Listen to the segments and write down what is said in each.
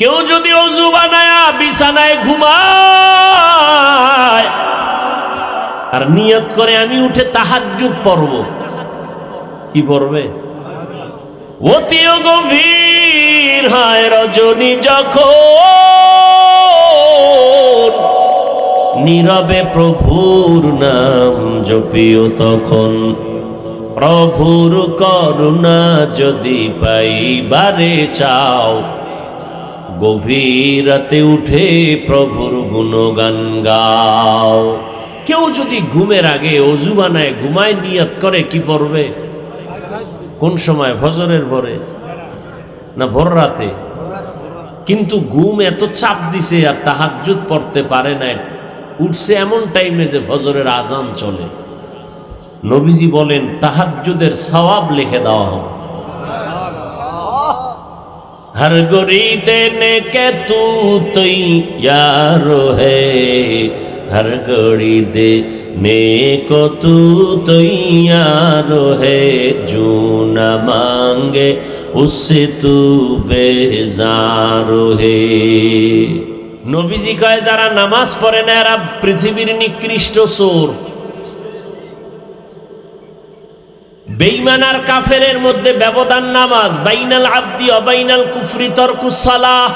কেউ যদি ওযু বানায়া বিছানায় ঘুমায় আর নিয়ত করে আমি উঠে তাহাজ্জুদ পড়ব, কি পড়বে? অতিও গভীর হয় রজনী যখন, নীরবে প্রভুর নাম জপিও তখন। প্রভুর করুণা যদি পাইবারে চাও, গভীর রাতে উঠে প্রভুর গুণগান গাও। কেউ যদি ঘুমের আগে ওযু বানায় ঘুমায় নিয়ত করে, কি পড়বে? কোন সময়? ফজরের পরে না ভোর রাতে? কিন্তু ঘুম এত চাপ দিছে আর তাহাজ্জুদ পড়তে পারে না, উঠছে এমন টাইমে যে ফজরের আজান চলে। নবীজি বলেন তাহাজ্জুদের সওয়াব লিখে দেওয়া হবে। हर गोरी देने के तू तैयार है, हर गोरी देने को तू तैयार है, जो न मांगे उससे तू बेजार है। নবীজি কয় যারা নামাজ পড়ে না এরা পৃথিবীর নিকৃষ্ট চোর। বেঈমান আর কাফেরের মধ্যে ব্যবধান নামাজ, বাইনাল আবদি ওয়া বাইনাল কুফরি তারকুস সালাহ।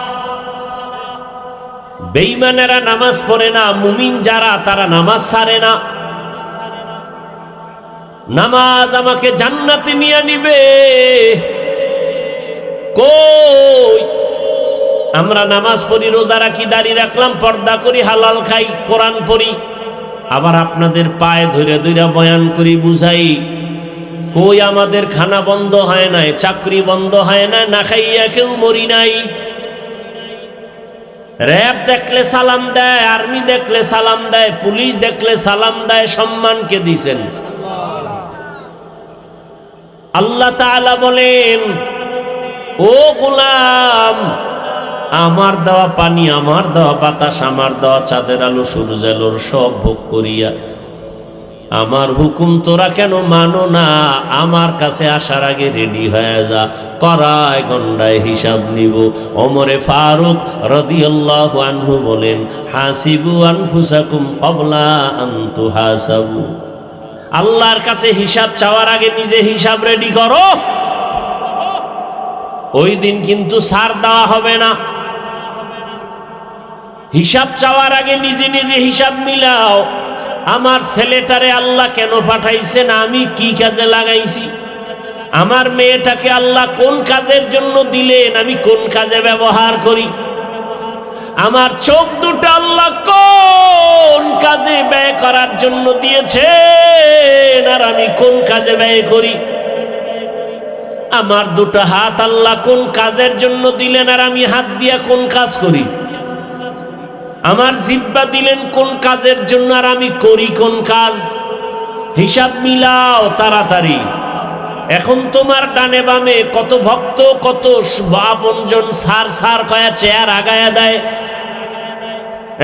বেঈমানেরা নামাজ পড়ে না, মুমিন যারা তারা নামাজ ছাড়ে না। নামাজ আমাকে জান্নাতে নিয়ে নিবে। কই আমরা নামাজ পড়ি, রোজা রাখি, দাড়ি রাখলাম, পর্দা করি, হালাল খাই, কোরআন পড়ি, আবার আপনাদের পায়ে ধরে ধরে বয়ান করি, বুঝাই। কই আমাদের খানা বন্ধ হয় নাই, চাকরি বন্ধ হয় না, না খাইয়া কেউ মরি নাই। র‍্যাব দেখলে সালাম দেয়, আর্মি দেখলে সালাম দেয়, পুলিশ দেখলে সালাম দেয়। সম্মান কে দিছেন? আল্লাহ তাআলা বলেন, ও গোলাম, আমার দেওয়া পানি, আমার দেওয়া বাতাস, আমার দেওয়া চাঁদের আলো, সূর্যের আলো সব ভোগ করিয়া আমার হুকুম তোরা কেন মানো না? আমার কাছে আসার আগে রেডি হয়ে যা, করায় গন্ডায় হিসাব নিব। ওমরে ফারুক রাদিয়াল্লাহু আনহু বলেন, হাসিবু আনফুসাকুম ক্বাবলা আন তুহাসাবু। আল্লাহর কাছে হিসাব চাওয়ার আগে নিজে হিসাব রেডি করো। ওই দিন কিন্তু ছাড় দেওয়া হবে না। হিসাব চাওয়ার আগে নিজে নিজে হিসাব মিলাও। আমার ছেলেটারে আল্লাহ কেন পাঠাইছেন? আমি কি কাজে লাগাইছি? আমার মেয়েটাকে আল্লাহ কোন কাজের জন্য দিলেন? আমি কোন কাজে ব্যবহার করি? আমার চোখ দুটো আল্লাহ কোন কাজে ব্যয় করার জন্য দিয়েছেন আর আমি কোন কাজে ব্যয় করি? আমার দুটো হাত আল্লাহ কোন কাজের জন্য দিলেন আর আমি হাত দিয়া কোন কাজ করি? আমার জিহ্বা দিলেন কোন কাজের জন্য আর আমি করি কোন কাজ? হিসাব মিলাও তাড়াতাড়ি। এখন তোমার ডানে বামে কত ভক্ত, কত আপনজন সার সার কয়া চেয়ার আগায়া দেয়।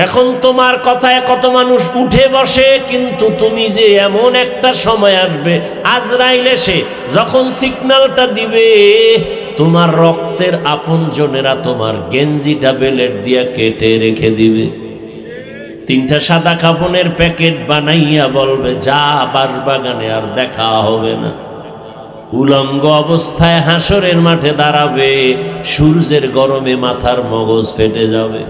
এখন তোমার কথায় কত মানুষ উঠে বসে, কিন্তু তুমি যে এমন একটা সময় আসবে, আজরাইল এসে যখন সিগন্যালটা দিবে, তোমার রক্তের আপনজনেরা তোমার গেঞ্জিটা বেলেট দিয়া কেটে রেখে দিবে। তিনটা সাদা কাপড়ের প্যাকেট বানাইয়া বলবে, যা বাঁশবাগানে, আর দেখা হবে না। উলঙ্গ অবস্থায় হাসরের মাঠে দাঁড়াবে, সূর্যের গরমে মাথার মগজ ফেটে যাবে।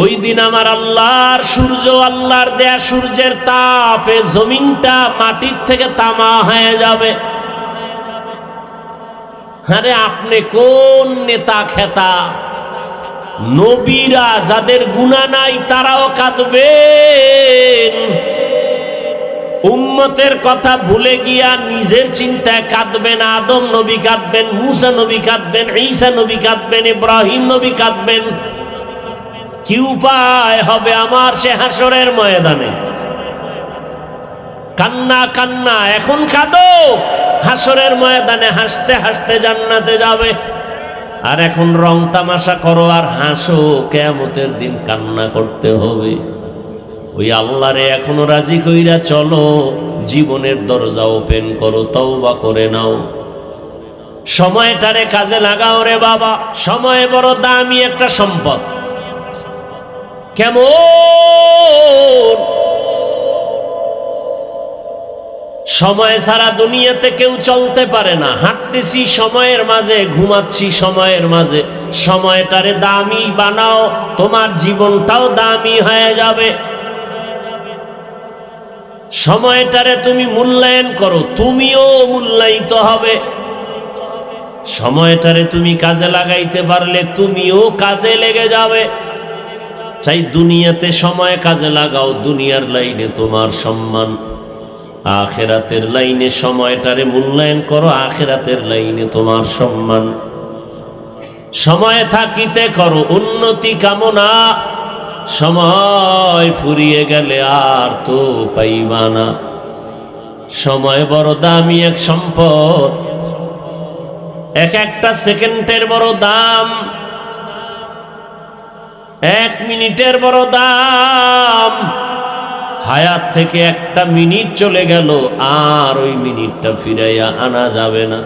ওই দিন আমার আল্লাহর সূর্য, আল্লাহর দেয়া সূর্যের তাপে জমিনটা মাটির থেকে তামা হয়ে যাবে। আরে আপনি কোন নেতা খেতা? নবীরা যাদের গুনাহ নাই তারাও কাঁদবেন। উম্মতের কথা ভুলে গিয়া নিজের চিন্তায় কাঁদবেন। আদম নবী কাঁদবেন, মূসা নবী কাঁদবেন, ঈসা নবী কাঁদবেন, ইব্রাহিম নবী কাঁদবেন। কি উপায় হবে আমার সে হাসরের ময়দানে? কান্না কান্না, এখন কাঁদো, হাসরের ময়দানে হাসতে হাসতে জান্নাতে যাবে। আর এখন রং তামাশা করো আর হাসো, কিয়ামতের দিন কান্না করতে হবে। ওই আল্লাহরে এখনো রাজি কইরা চলো, জীবনের দরজা ওপেন করো, তওবা করে নাও। সময়টারে কাজে লাগাও রে বাবা। সময় বড় দামি একটা সম্পদ। কেমন সময় ছাড়া দুনিয়াতে কেউ চলতে পারে না। হাঁটতেছি সময়ের মাঝে, ঘুমাচ্ছি সময়ের মাঝে। সময়টারে দামি বানাও, তোমার জীবনটাও দামি হয়ে যাবে। সময়টারে তুমি মূল্যায়ন করো, তুমিও মূল্যায়িত হবে। সময়টারে তুমি কাজে লাগাইতে পারলে তুমিও কাজে লেগে যাবে। চাই দুনিয়াতে সময় কাজে লাগাও, দুনিয়ার লাইনে তোমার সম্মান। আখিরাতের লাইনে সময়টারে মূল্যায়ন করো, আখিরাতের লাইনে তোমার সম্মান। সময় থাকিতে করো উন্নতি কামনা, সময় ফুরিয়ে গেলে আর তো পাইবা না। সময় বড় দামি এক সম্পদ, এক একটা সেকেন্ডের বড় দাম, এক মিনিটের বড় দাম। হায়াত থেকে একটা মিনিট চলে গেল, আর ওই মিনিটটা ফিরাইয়া আনা যাবে না।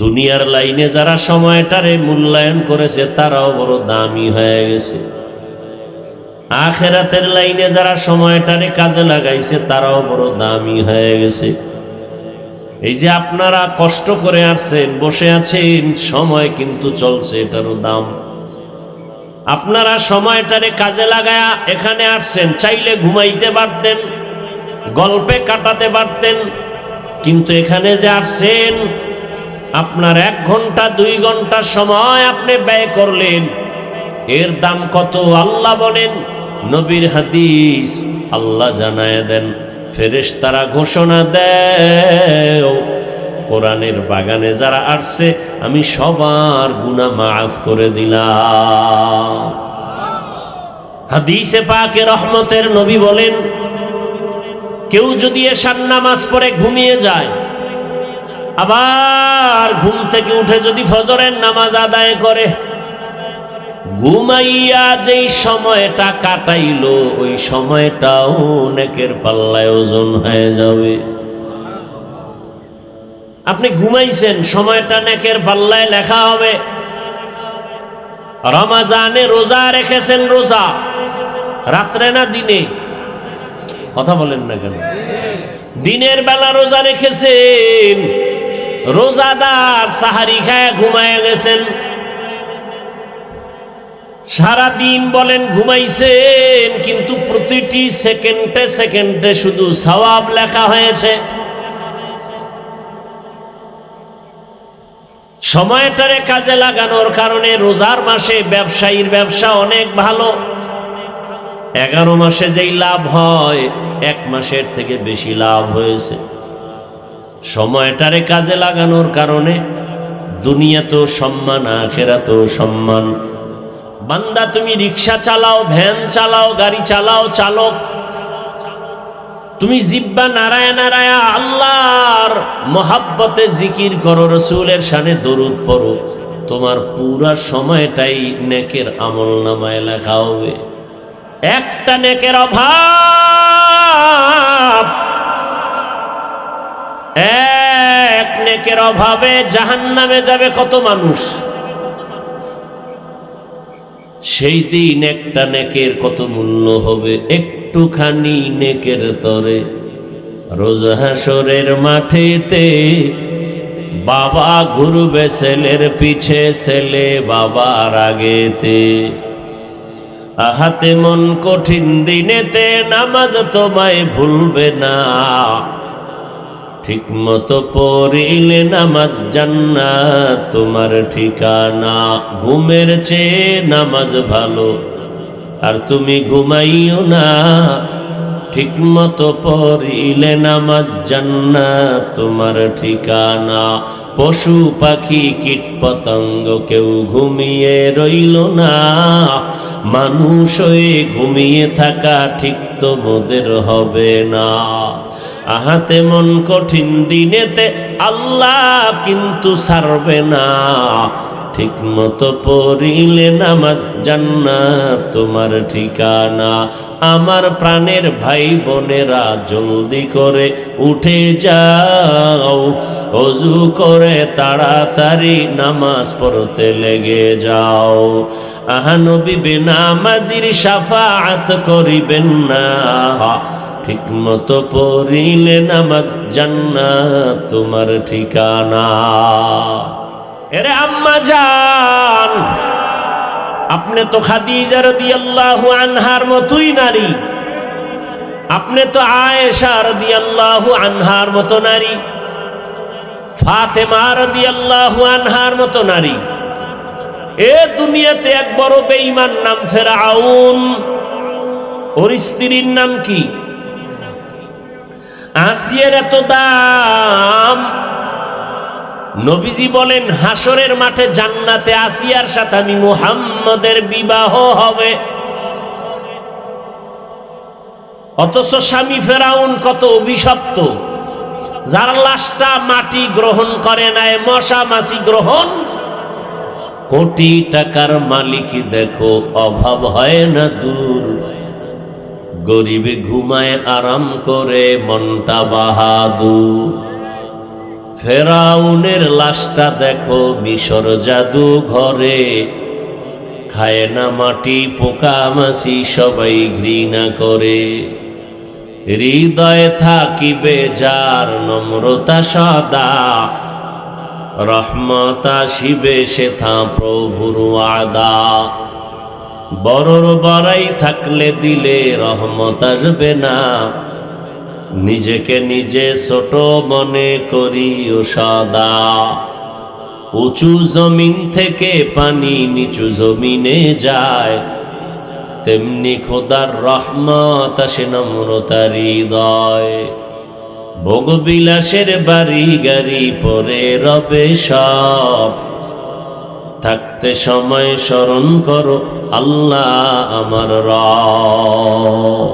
দুনিয়ার লাইনে যারা সময়টারে মূল্যায়ন করেছে তারাও বড় দামি হয়ে গেছে। আখিরাতের লাইনে যারা সময়টারে কাজে লাগাইছে তারাও বড় দামি হয়ে গেছে। এই যে আপনারা কষ্ট করে আসছেন, বসে আছেন, সময় কিন্তু চলছে, এটারও দাম। আপনারা সময়টারে কাজে লাগায়া এখানে আসছেন, চাইলে ঘুমাইতে পারতেন, গল্পে কাটাতে পারতেন, কিন্তু এখানে যে আসছেন আপনার 1 ঘন্টা 2 ঘন্টা সময় আপনি ব্যয় করলেন, এর দাম কত আল্লাহ বলেন। নবীর হাদিস আল্লাহ জানায় দেন, ফেরেশতারা ঘোষণা দেয় কোরআনের বাগানে যারা আসছে আমি সবার গুনাহ মাফ করে দিলাম। হাদিসে পাকে রহমতের নবী বলেন, কেউ যদি এশার নামাজ পড়ে ঘুমিয়ে যায়, আবার ঘুম থেকে উঠে যদি ফজরের নামাজ আদায় করে, ঘুমাইয়া যেই সময়টা কাটাইলো ওই সময়টাও নেকের পাল্লায় ওজন হয়ে যাবে। আপনি ঘুমাইছেন, সময়টা নেকের পাল্লায় লেখা হবে। রমজানে রোজা রেখেছেন, রোজা রাত্রে না দিনে? কথা বলেন না কেন? দিনের বেলা রোজা রেখেছেন, রোজাদার সাহারি খায় ঘুমায় গেছেন, সারাদিন বলেন ঘুমাইছেন, কিন্তু প্রতিটি সেকেন্ডে সেকেন্ডে শুধু সওয়াব লেখা হয়েছে। সময়টারে কাজে লাগানোর কারণে রোজার মাসে ব্যবসায়ীর ব্যবসা অনেক ভালো। 11 মাসে যেই লাভ হয় 1 মাসের থেকে বেশি লাভ হয়েছে। সময়টারে কাজে লাগানোর কারণে দুনিয়াতেও সম্মান, আখিরাতেও সম্মান। বান্দা তুমি রিক্সা চালাও, ভ্যান চালাও, গাড়ি চালাও, চালক, তুমি জিব্বা নারায়া নারায়া আল্লাহর মহাব্বতে জিকির করো, রসুলের শানে দরুদ পড়ো, তোমার পুরা সময়টাই নেকের আমলনামায় লেখা হবে। একটা নেকের অভাব, এক নেকের অভাবে জাহান্নামে যাবে কত মানুষ। সেই দিন একটা নেকের কত মূল্য হবে, একটুখানি নেকের তরে। রোজ হাসরের মাঠেতে বাবা ঘুরবে ছেলের পিছে, ছেলে বাবার আগেতে। আহাতে মন কঠিন দিনেতে নামাজ তোমায় ভুলবে না, ঠিক মতো পড়িলে নামাজ জান্নাত তোমার ঠিকানা। ঘুমের চেয়ে নামাজ ভালো, আর তুমি ঘুমাইও না, ঠিক মতো পড়িলে নামাজ জান্নাত তোমার ঠিকানা। পশু পাখি কীট পতঙ্গ কেউ ঘুমিয়ে রইল না, মানুষ হয়ে ঘুমিয়ে থাকা ঠিক তোমাদের হবে না। আহাতে মন কঠিন দিনেতে আল্লাহ কিন্তু ছাড়বে না, ঠিক মতো পড়িলে নামাজ জান্নাত তোমার ঠিকানা। আমার প্রাণের ভাই বোনেরা জলদি করে উঠে যাও, ওযু করে তাড়াতাড়ি নামাজ পড়তে লেগে যাও। আহা নবী বেনামাজির শাফাআত করিবেন না, ঠিক মতো পড়িলে নামাজ জান্নাত তোমার ঠিকানা। এরে আম্মা জান, আপনি তো খাদিজা রাদিয়াল্লাহু আনহার মতোই নারী, আপনি তো আয়েশা রাদিয়াল্লাহু আনহার মতো নারী, ফাতেমা রাদিয়াল্লাহু আনহার মতো নারী। এ দুনিয়াতে এক বড় বেঈমান নাম ফেরাউন, ওর স্ত্রীর নাম কি? আসিয়ার এত দাম, নবীজি বলেন হাসরের মাঠে জান্নাতে আসিয়ার সাথে আমি মুহাম্মদের বিবাহ হবে। অথচ স্বামী ফেরাউন কত অভিশপ্ত, যার লাশটা মাটি গ্রহণ করে নাই, মশা মাছি গ্রহণ। কোটি টাকার মালিক দেখো অভাব হয় না দূর, গরিবে ঘুমায় আরাম করে মনটা বাহাদুর। ফেরাউনের লাশটা দেখো মিশর জাদু ঘরে, খায় না মাটি পোকা মাছি সবাই ঘৃণা করে। হৃদয়ে থাকিবে যার নম্রতা সদা, রহমত আসিবে সেথা প্রভুর ওয়াদা। বড়র বড়াই থাকলে দিলে রহমত আসবে না, নিজেকে নিজে ছোট মনে করিও সদা। উঁচু জমিন থেকে পানি নিচু জমিনে যায়, তেমনি খোদার রহমত আসে নম্রতার হৃদয়। ভোগবিলাসের বাড়ি গাড়ি পরে রবে সব, থাকতে সময় স্মরণ করো আল্লাহ আমার রব।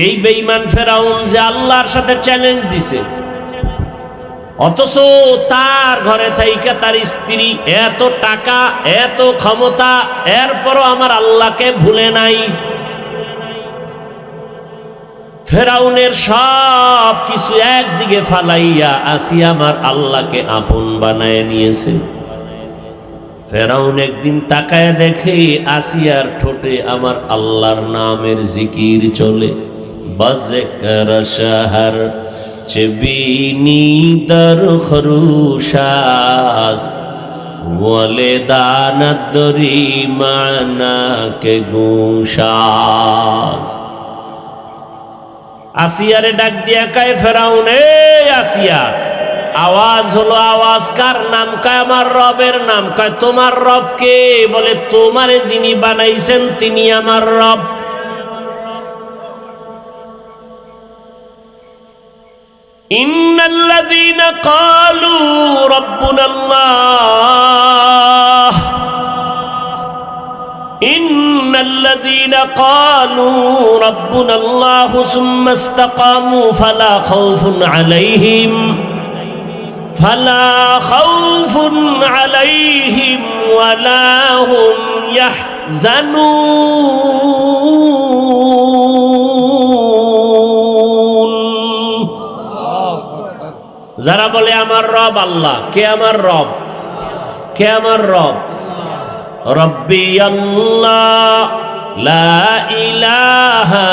এই বেঈমান ফেরাউন যে আল্লাহর সাথে চ্যালেঞ্জ দিছে, অথচ তার ঘরে থাইকা তার স্ত্রী, এত টাকা এত ক্ষমতা, এরপরও আমার আল্লাহকে ভুলে নাই। ফেরাউনের সব কিছু একদিকে ফালাইয়া আসিয়া আমার আল্লাহকে আপন বানায় নিয়েছে। ফেরাউন একদিন তাকায় দেখে আসিয়ার ঠোঁটে আমার আল্লাহর নামের জিকির চলে। বাজেকর শহর চবিনি দর খরুশাস, ওয়ালে দানদরি মানা কে গুশাস। আসিয়ারে ডাক দিয়া কয় ফেরাউন, এ আসিয়া, আওয়াজ হলো, আওয়াজ কার নাম? কয় আমার রবের নাম। কয় তোমার রব কে? বলে তোমারে যিনি বানাইছেন তিনি আমার রব। ইন্নাল্লাযীনা ক্বালু রাব্বুনাল্লাহ, ইন্নাল্লাযীনা ক্বালু রাব্বুনাল্লাহু সুম্মা ইসতাকামু ফালা খাউফুন আলাইহিম, ফালা খাউফুন আলাইহিম ওয়ালা হুম ইয়াহজানুন। যারা বলে আমার রব আল্লাহ, কে আমার রব? কে আমার রব? রব্বি আল্লাহ লা ইলাহা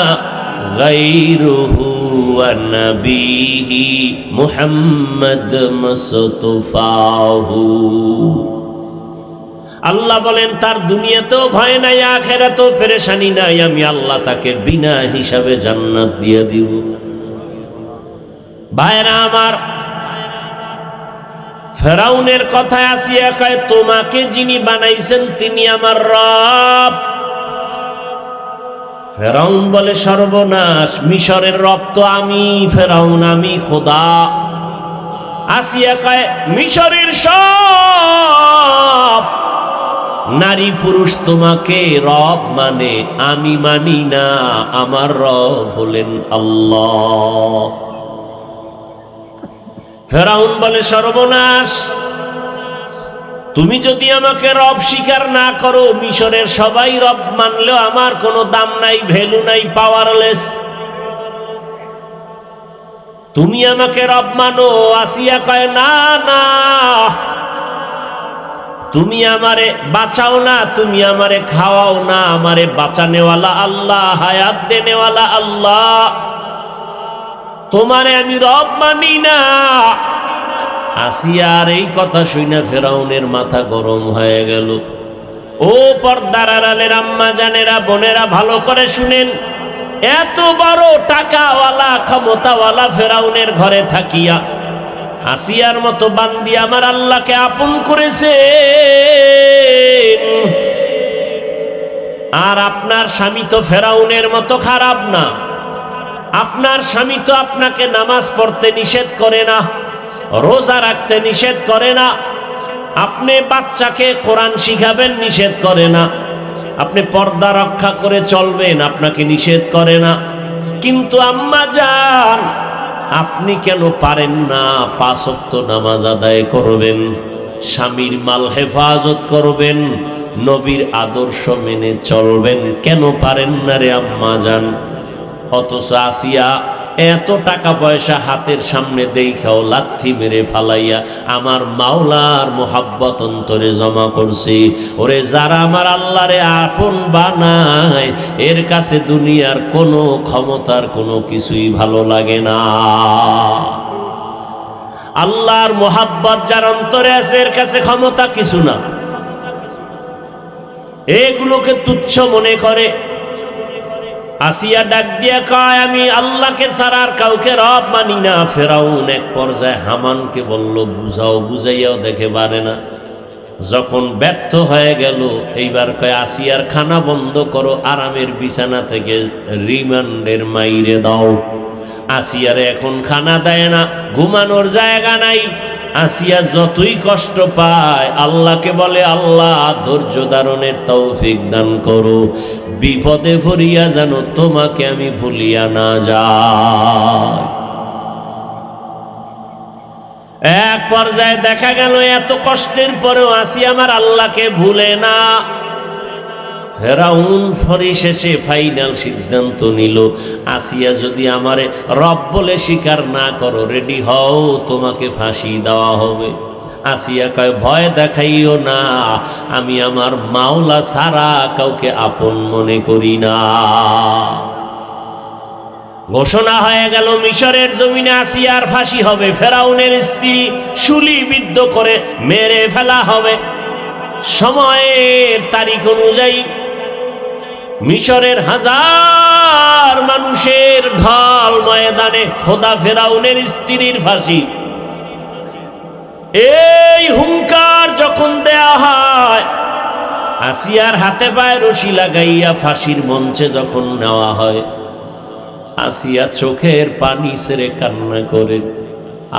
গায়রুহু ওয়া নবিহি মুহাম্মদ মুস্তাফাহু। আল্লাহ বলেন তার দুনিয়াতেও ভয় নাই, আখিরাতেও পেরেশানি নাই, আমি আল্লাহ তাকে বিনা হিসাবে জান্নাত দিয়ে দিব। ভাইরা আমার, ফেরাউনের কথায় আসিয়া কয় তোমাকে যিনি বানাইছেন তিনি আমার রব। ফেরাউন বলে সর্বনাশ, মিশরের রব তো আমি, ফেরাউন আমি খোদা। আসিয়া কয় মিশরের সব নারী পুরুষ তোমাকে রব মানে, আমি মানি না, আমার রব হলেন আল্লাহ। ফেরাউন বলে সর্বনাশ, তুমি যদি আমাকে রব স্বীকার না করো, মিশরের সবাই রব মানলেও আমার কোনো দাম নাই, ভ্যালু নাই, পাওয়ারলেস। তুমি আমাকে রব মানো। আসিয়া কয় না না, তুমি আমারে বাঁচাও না, তুমি আমারে খাওয়াও না, আমারে বাঁচানেওয়ালা আল্লাহ, হায়াত দেনেওয়ালা আল্লাহ, তোমারে আমি রব মানি না। আসিয়ার এই কথা শুনে ফেরাউনের মাথা গরম হয়ে গেল। ও পর্দার আড়ালের আম্মা জানেরা, বোনেরা, ভালো করে শুনেন। এত বড় টাকাওয়ালা ক্ষমতাওয়ালা ফেরাউনের ঘরে থাকিয়া আসিয়ার মতো বান্দি আমার আল্লাহকে আপন করেছে। আর আপনার স্বামী তো ফেরাউনের মতো খারাপ না। আপনার স্বামী তো আপনাকে নামাজ পড়তে নিষেধ করে না, রোজা রাখতে নিষেধ করে না, আপনি বাচ্চাকে কোরআন শিখাবেন নিষেধ করে না, আপনি পর্দা রক্ষা করে চলবেন আপনাকে নিষেধ করে না। কিন্তু আম্মা জান, আপনি কেন পারেন না 5 ওয়াক্ত নামাজ আদায় করবেন, স্বামীর মাল হেফাজত করবেন, নবীর আদর্শ মেনে চলবেন? কেন পারেন না রে আম্মা জান? অথচ আসিয়া এত টাকা পয়সা হাতের সামনে দেখাও লাথি মেরে ফালাইয়া আমার মাওলার মোহাব্বত অন্তরে জমা করছি। ওরে যারা আমার আল্লাহরে আপন বানায়, এর কাছে দুনিয়ার কোনো ক্ষমতার কোনো কিছুই ভালো লাগে না। আল্লাহর মোহাব্বত যার অন্তরে আছে, এর কাছে ক্ষমতা কিছু না। এগুলোকে তুচ্ছ মনে করে। আসিয়া ডাক দিয়া কয়, আমি আল্লাহকে ছাড়া আর কাউকে রব মানি না। ফেরাউন এক পর্যায়ে হামানকে বলল, বুঝাও, বুঝাইয়াও দেখে পারে না। যখন ব্যর্থ হয়ে গেল, এইবার কয়, আসিয়ার খানা বন্ধ করো, আরামের বিছানা থেকে রিমান্ডের মাইরে দাও। আসিয়ারে এখন খানা দেয় না, ঘুমানোর জায়গা নাই। আসিয়া যতই কষ্ট পায়, আল্লাহকে বলে, আল্লাহ ধৈর্য ধারণের তৌফিক দান করো, বিপদে পড়িয়া যেন তোমাকে আমি ভুলিয়া না যাই। এক পর্যায়ে দেখা গেল এত কষ্টের পরেও আসিয়া আমার আল্লাহকে ভুলে না। ফেরাউন পরিশেষে ফাইনাল সিদ্ধান্ত নিল, আসিয়া যদি আমারে রব বলে স্বীকার না করো, রেডি হও, তোমাকে ফাঁসি দেওয়া হবে। আসিয়া কয়, ভয় দেখাইও না, আমি আমার মাওলা ছাড়া কাউকে আপন মনে করি না। ঘোষণা হয়ে গেল, মিশরের জমিনে আসিয়ার ফাঁসি হবে, ফেরাউনের স্ত্রী শুলিবিদ্ধ করে মেরে ফেলা হবে। সময়ের তারিখ অনুযায়ী মিশরের হাজার মানুষের ঢল ময়দানে খোদা ফেরাউনের স্ত্রীর ফাঁসি। এই হুঙ্কার যখন দেয়া হয়, আসিয়ার হাতে পায়ে রশি লাগাইয়া ফাঁসির মঞ্চে যখন নেওয়া হয়, আসিয়া চোখের পানি ছেড়ে কান্না করে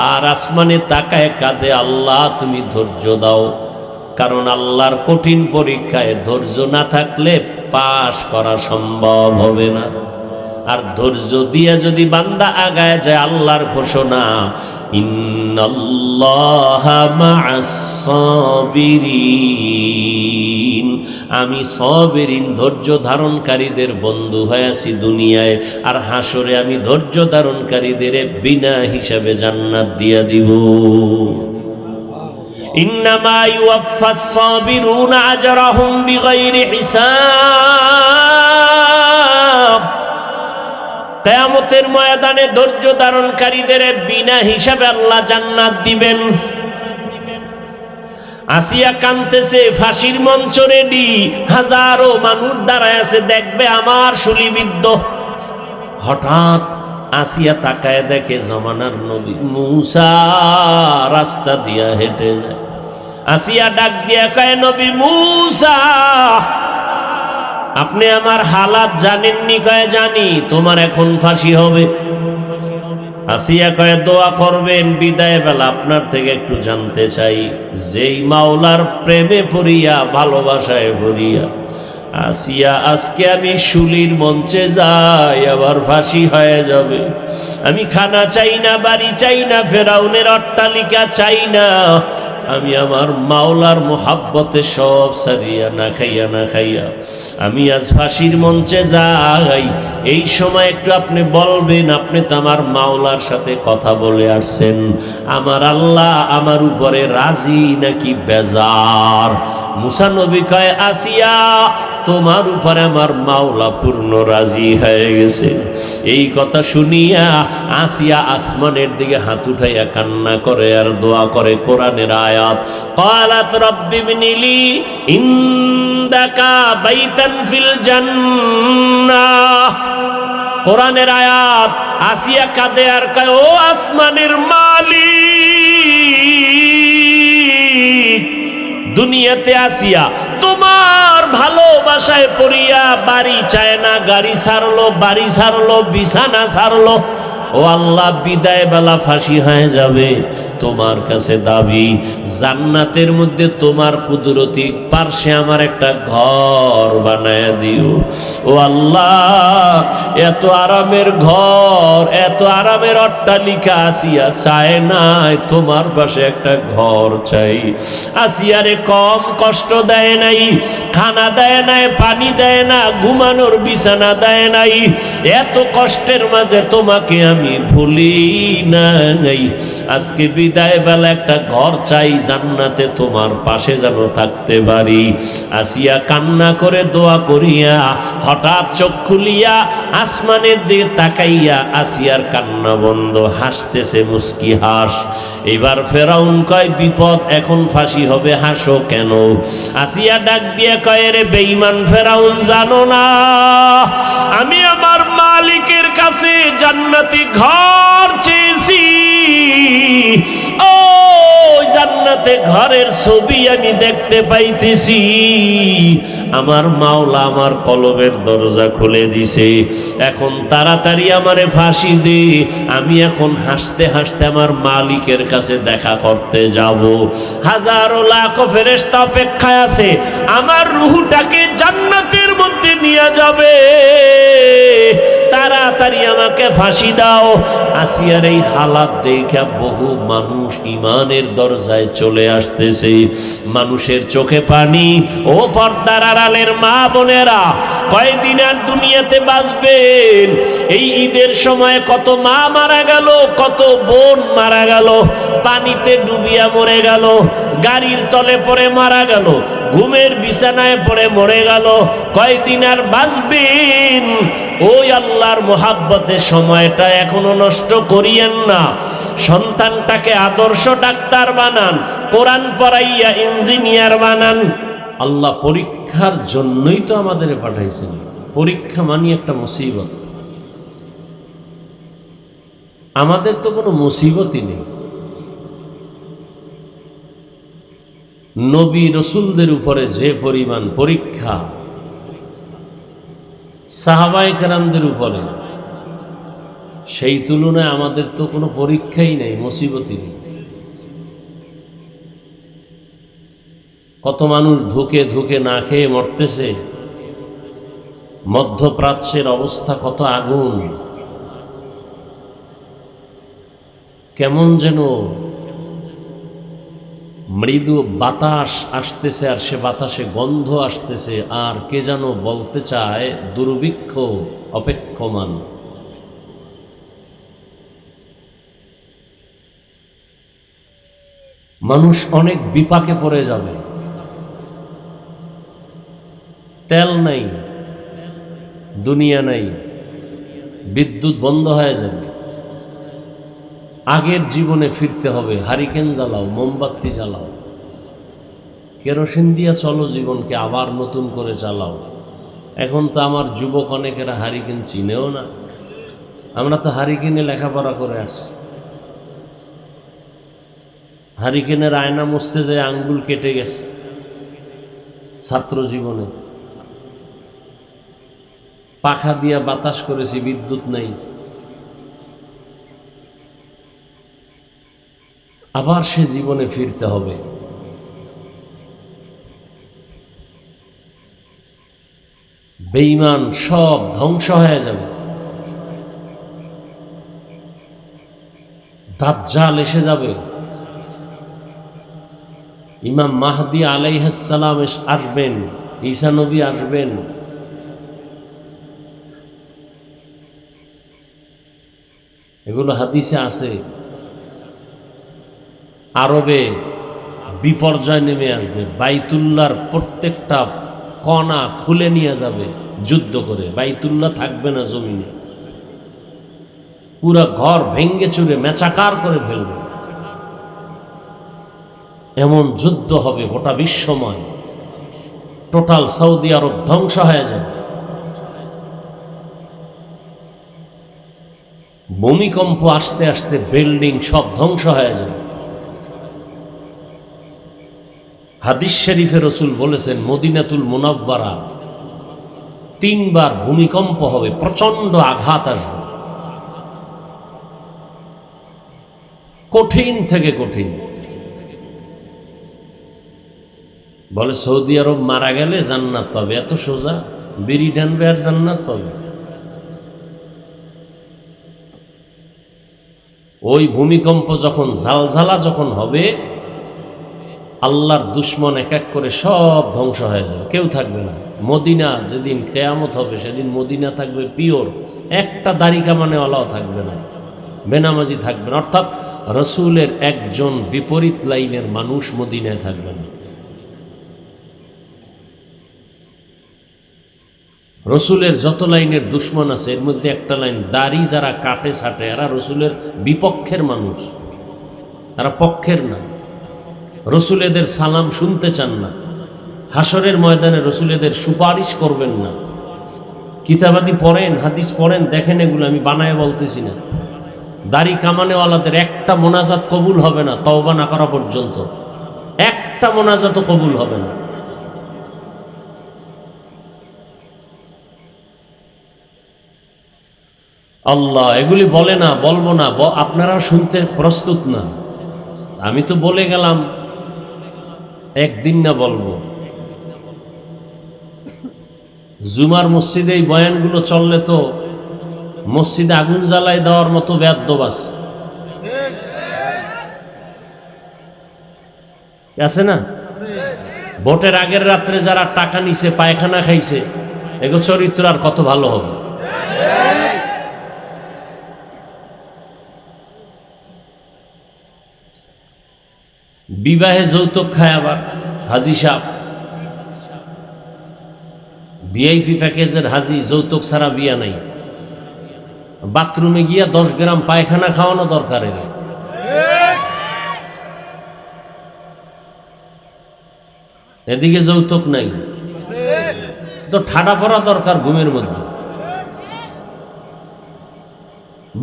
আর আসমানে তাকায় কাঁদে, আল্লাহ তুমি ধৈর্য দাও। কারণ আল্লাহর কঠিন পরীক্ষায় ধৈর্য না থাকলে পাশ করা সম্ভব হবে না। আর ধৈর্য দিয়ে যদি বান্দা আগায় যায়, আল্লাহর ঘোষণা, ইন্নাল্লাহা মা'আস সাবিরিন, আমি সাবিরিন ধৈর্য ধারণকারীদের বন্ধু হয়েছি দুনিয়ায়, আর হাসরে আমি ধৈর্য ধারণকারীদের বিনা হিসাবে জান্নাত দিয়া দিব। ইন্নামা ইউওয়াফাস সাবিরুনা আজরাহুম বিগাইরি হিসাব, কিয়ামতের ময়দানে ধৈর্য ধারণকারীদের বিনা হিসাবে আল্লাহ জান্নাত দিবেন। আসিয়া কাঁদতেছে, ফাঁসির মঞ্চ রেডি, হাজারো মানুষ দাঁড়ায় আছে দেখবে আমার শুলিবিদ্ধ। হঠাৎ আসিয়া তাকায় দেখে জমানার নবী মূসা রাস্তা দিয়া হেঁটে যায়। আসিয়া ডাক দিয়া কয়, নবী মূসা, আপনি আমার হালাত জানেননি? কয়, জানি, তোমার এখন ফাঁসি হবে। আসিয়া কয়, দোয়া করবেন, বিদায় বেলা আপনার থেকে একটু জানতে চাই, যেই মাওলার প্রেমে পড়িয়া ভালোবাসায় ভরিয়া আসিয়া আজকে আমি শুলির মঞ্চে যাই, আবার ফাঁসি হয়ে যাবে। আমি খানা চাই না, বাড়ি চাই না, ফেরাউনের অট্টালিকা চাই না, আমি আমার মাওলার মোহাব্বতে সব সারিয়া না খাইয়া আমি আজ ফাঁসির মঞ্চে যাই। এই সময় একটু আপনি বলবেন, আপনি তো আমার মাওলার সাথে কথা বলে আসছেন, আমার আল্লাহ আমার উপরে রাজি নাকি বেজার? মুসা নবী কয়, আসিয়া তোমার উপরে আমার মাওলা পূর্ণ রাজি হয়ে গেছে। এই কথা শুনিয়া আসিয়া আসমানের দিকে হাত উঠাইয়া কান্না করে আর দোয়া করে। কোরআনের আয়াত, ক্বালাত রাব্বি ইবনিলি ইনদাকা বাইতান ফিল জান্নাহ। কোরআনের আয়াত। আসিয়া কাঁদে আর কয়, ও আসমানের মালিক, দুনিয়াতে আসিয়া তোমার ভালোবাসায় পড়িয়া বাড়ি চায় না, গাড়ি ছাড়লো, বাড়ি ছাড়লো, বিছানা ছাড়লো। ও আল্লাহ, বিদায় বেলা ফাঁসি হয়ে যাবে। তোমার কাছে দাবি, জান্নাতের মধ্যে তোমার কুদরতি পার্শ্বে আমার একটা ঘর বানায় দিও। ও আল্লাহ, এত আরামের ঘর, এত আরামের অট্টালিকা আসিয়া চায় নাই, তোমার পাশে একটা ঘর চাই। আসিয়ারে কম কষ্ট দেয় নাই, খানা দেয় নাই, পানি দেয় না, ঘুমানোর বিছানা দেয় নাই। এত কষ্টের মাঝে তোমাকে আমি ভুলি নাই। আজকে বিদায় বেলা একটা ঘর চাই, জান্নাতে তোমার পাশে যেন থাকতে পারি। আসিয়া কান্না করে দোয়া করিয়া হঠাৎ চোখ খুলিয়া আসমানের দিকে তাকাইয়া আসিয়ার কান্না বন্ধ, হাসতেছে মুস্কি হাস। এবার ফেরাউন কয়, বিপদ, এখন ফাঁসি হবে, হাসো কেন? আসিয়া ডাক দিয়ে কয়, রে বেঈমান ফেরাউন, জানো না আমি আমার মালিকের কাছে জান্নাতি ঘর চেয়েছি? ও জান্নাতে ঘরের ছবি আমি দেখতে পাইতেছি। আমার মাওলা আমার কলবের দরজা খুলে দিছে। এখন তাড়াতাড়ি আমারে ফাঁসি দে, আমি এখন হাসতে হাসতে আমার মালিকের কাছে দেখা করতে যাব। হাজারো লাখো ফেরেশতা অপেক্ষায় আছে, আমার রূহটাকে জান্নাতের মধ্যে নিয়ে যাবে। তাড়াতাড়ি আমাকে ফাঁসি দাও। আসিয়ার এই হালাত দেখা বহু মানুষ ইমানের দরজায় চলে আসতেছে। মানুষের চোখে পানি। ও পর্দার আড়ালের মা বোনেরা, কয়দিন আর দুনিয়াতে বাঁচবেন? এই ঈদের সময় কত মা মারা গেল, কত বোন মারা গেল, পানিতে ডুবিয়া মরে গেল, গাড়ির তলে পড়ে মারা গেল, ঘুমের বিছানায় পড়ে মরে গেল। কয়দিন আর বাঁচবেন? ওই আল্লাহর মোহাব্বতে সময়টা এখনো নষ্ট করিয়েন না। সন্তানটাকে আদর্শ ডাক্তার বানান, কোরআন পড়াইয়া ইঞ্জিনিয়ার বানান। আল্লাহ পরীক্ষার জন্যই তো আমাদের পাঠাইছেন। পরীক্ষা মানি একটা মুসিবত। আমাদের তো কোনো মুসিবতই নেই। নবী রসুলদের উপরে যে পরিমাণ পরীক্ষা, সাহাবায়ে কেরামদের উপরে, সেই তুলনায় আমাদের তো কোনো পরীক্ষাই নেই, মুসিবতই নেই। কত মানুষ ধুকে ধুকে না খেয়ে মরতেছে। মধ্যপ্রাচ্যের অবস্থা কত আগুন, কেমন যেন মৃদু বাতাস আসতেছে, আর সে বাতাসে গন্ধ আসতেছে, আর কে যেন বলতে চায় দুর্ভিক্ষ অপেক্ষমান। মানুষ অনেক বিপাকে পড়ে যাবে। তেল নাই, দুনিয়া নাই, বিদ্যুৎ বন্ধ হয়ে যাবে। আগের জীবনে ফিরতে হবে। হারিকেন জ্বালাও, মোমবাতি জ্বালাও, কেরোসিন দিয়া চলো, জীবনকে আবার নতুন করে চালাও। এখন তো আমার যুবক অনেকেরা হারিকেন চিনেও না। আমরা তো হারিকেনে লেখাপড়া করে আসছি। হারিকেনের আয়না মুছতে যায় আঙ্গুল কেটে গেছে ছাত্র জীবনে। পাখা দিয়া বাতাস করেছি, বিদ্যুৎ নেই। আবার সে জীবনে ফিরতে হবে। বেঈমান সব ধ্বংস হয়ে যাবে। দাজ্জাল এসে যাবে। ইমাম মাহদি আলাইহিস সালাম আসবেন, ঈসা নবী আসবেন। এগুলো হাদিসে আছে। আরবে বিপর্যয় নেমে আসবে, বাইতুল্লাহর প্রত্যেকটা কণা খুলে নিয়ে যাবে যুদ্ধ করে, বাইতুল্লাহ থাকবে না জমিনে, পুরা ঘর ভেঙ্গে চুরে মেচাকার করে ফেলবে। এমন যুদ্ধ হবে গোটা বিশ্বময়, টোটাল সৌদি আরব ধ্বংস হয়ে যাবে। ভূমিকম্প আসতে আসতে বিল্ডিং সব ধ্বংস হয়ে যাবে। হাদিস শরীফে রাসূল বলেছেন মদিনাতুল মুনাওয়ারা 3 বার ভূমিকম্প হবে, প্রচন্ড আঘাত আসবে, কঠিন থেকে কঠিন। বলে সৌদি আরব মারা গেলে জান্নাত পাবে, এত সোজা? বিড়ি টানবে আর জান্নাত পাবে? ওই ভূমিকম্প যখন ঝালঝালা যখন হবে, আল্লাহর দুশ্মন এক এক করে সব ধ্বংস হয়ে যাবে, কেউ থাকবে না। মদিনা যেদিন কিয়ামত হবে সেদিন মদিনা থাকবে পিওর, একটা দাড়ি কামানেওয়ালাও থাকবে না, বেনামাজি থাকবে না, অর্থাৎ রসুলের একজন বিপরীত লাইনের মানুষ মদিনায় থাকবে না। রসুলের যত লাইনের দুশ্মন আছে এর মধ্যে একটা লাইন, দাড়ি যারা কাটে ছাটে এরা রসুলের বিপক্ষের মানুষ, এরা পক্ষের না। রসুল এদের সালাম শুনতে চান না, হাসরের ময়দানে রসুল এদের সুপারিশ করবেন না। কিতাবাদি পড়েন, হাদিস পড়েন, দেখেন, এগুলো আমি বানায় বলতেছি না। দাড়ি কামানেওয়ালাদের একটা মোনাজাত কবুল হবে না তওবা না করা পর্যন্ত, একটা মোনাজাতও কবুল হবে না। আল্লাহ এগুলি বলে না, বলবো না, আপনারা শুনতে প্রস্তুত না। আমি তো বলে গেলাম একদিন না বলবো। জুমার মসজিদে এই বয়ানগুলো চললে তো মসজিদে আগুন জ্বালাই দেওয়ার মতো বেয়াদ্দব আছে না? ভোটের আগের রাত্রে যারা টাকা নিছে, পায়খানা খাইছে, এগো চরিত্র আর কত ভালো হবে। বিবাহে যৌতুক খায় আবার হাজি সাহেব, ভিআইপি প্যাকেজের হাজি, যৌতুক ছাড়া বিয়া নাই। বাথরুমে গিয়া 10 গ্রাম পায়খানা খাওয়ানো দরকার। এদিকে যৌতুক নাই, তো ঠাডা পড়া দরকার ঘুমের মধ্যে।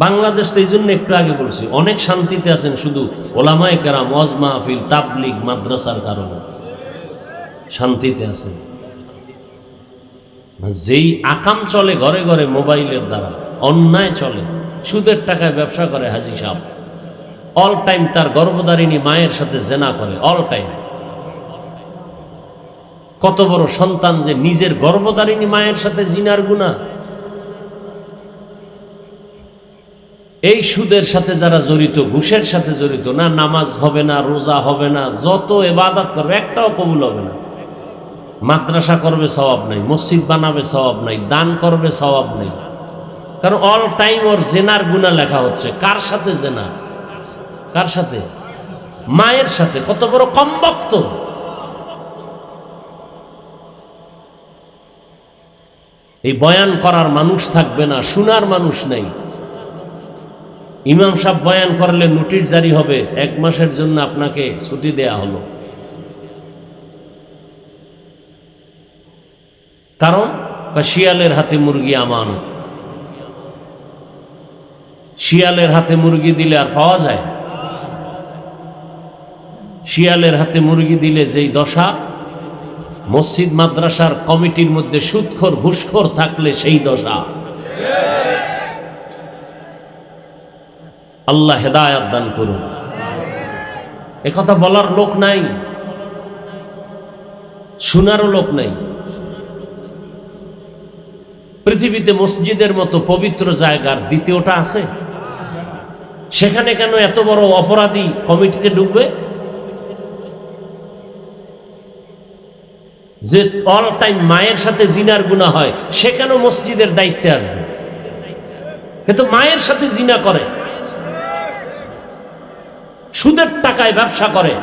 বাংলাদেশ তো এই জন্য একটু আগে বলছি অনেক শান্তিতে আছেন, শুধু ওলামায়ে কেরাম, ওয়াজ মাহফিল, তাবলিগ, মাদ্রাসার কারণে শান্তিতে আছেন। যেই আকাম চলে ঘরে ঘরে মোবাইলের দ্বারা, অন্যায় চলে, সুদের টাকায় ব্যবসা করে হাজি সাহেব, অল টাইম তার গর্ভধারিণী মায়ের সাথে জেনা করে, অল টাইম। কত বড় সন্তান যে নিজের গর্ভধারিণী মায়ের সাথে জিনার গুনাহ। এই সুদের সাথে যারা জড়িত, ঘুষের সাথে জড়িত, না নামাজ হবে না, রোজা হবে না, যত ইবাদত করবে একটাও কবুল হবে না। মাদ্রাসা করবে সওয়াব নাই, মসজিদ বানাবে সওয়াব নাই, দান করবে সওয়াব নাই, কারণ অল টাইম ওর জেনার গুনাহ লেখা হচ্ছে। কার সাথে জেনা? কার সাথে? মায়ের সাথে। কত বড় কমবক্ত! এই বয়ান করার মানুষ থাকবে না, শোনার মানুষ নাই। ইমাম সাহেব বয়ান করলে নোটিশ জারি হবে, 1 মাসের জন্য আপনাকে ছুটি দেয়া হলো। কারণ শিয়ালের হাতে মুরগি আমানত। শিয়ালের হাতে মুরগি দিলে আর পাওয়া যায়? শিয়ালের হাতে মুরগি দিলে যেই দশা, মসজিদ মাদ্রাসার কমিটির মধ্যে সুদখোর ঘুষখোর থাকলে সেই দশা। আল্লাহ হেদায়াত দান করুন। একথা বলার লোক নাই, শোনারও লোক নাই। পৃথিবীতে মসজিদের মতো পবিত্র জায়গার দ্বিতীয়টা আছে? সেখানে কেন এত বড় অপরাধী কমিটিতে ঢুকবে? যে অল টাইম মায়ের সাথে জিনার গুনাহ হয়, সে কেন মসজিদের দায়িত্বে আসবে? এ তো মায়ের সাথে জিনা করে, সুদের টাকায় ব্যবসা করে।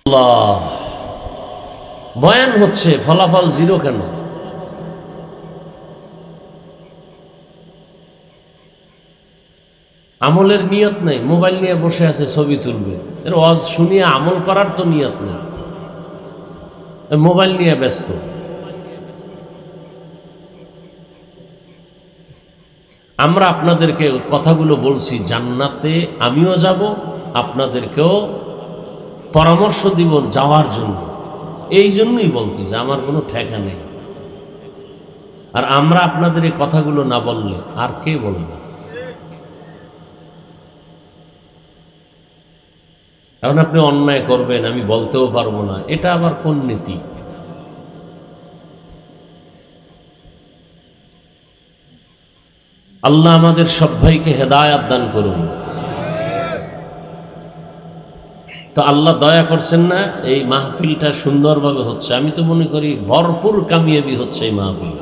আল্লাহ, বয়ান হচ্ছে, ফলাফল জিরো কেন? আমলের নিয়ত নেই, মোবাইল নিয়ে বসে আছে, ছবি তুলবে। এর ওয়াজ শুনিয়ে আমল করার তো নিয়ত নেই, মোবাইল নিয়ে ব্যস্ত। আমরা আপনাদেরকে কথাগুলো বলছি, জান্নাতে আমিও যাব, আপনাদেরকেও পরামর্শ দিব যাওয়ার জন্য। এই জন্যই বলতেছি, আমার কোনো ঠেকা নেই। আর আমরা আপনাদের এই কথাগুলো না বললে আর কে বলবে? এখন আপনি অন্যায় করবেন, আমি বলতেও পারবো না, এটা আবার কোন নীতি? আল্লাহ আমাদের সবাইকে হেদায়াত দান করুন। তো আল্লাহ দয়া করছেন না, এই মাহফিলটা সুন্দরভাবে হচ্ছে। আমি তো মনে করি ভরপুর কামিয়াবি হচ্ছে এই মাহফিল।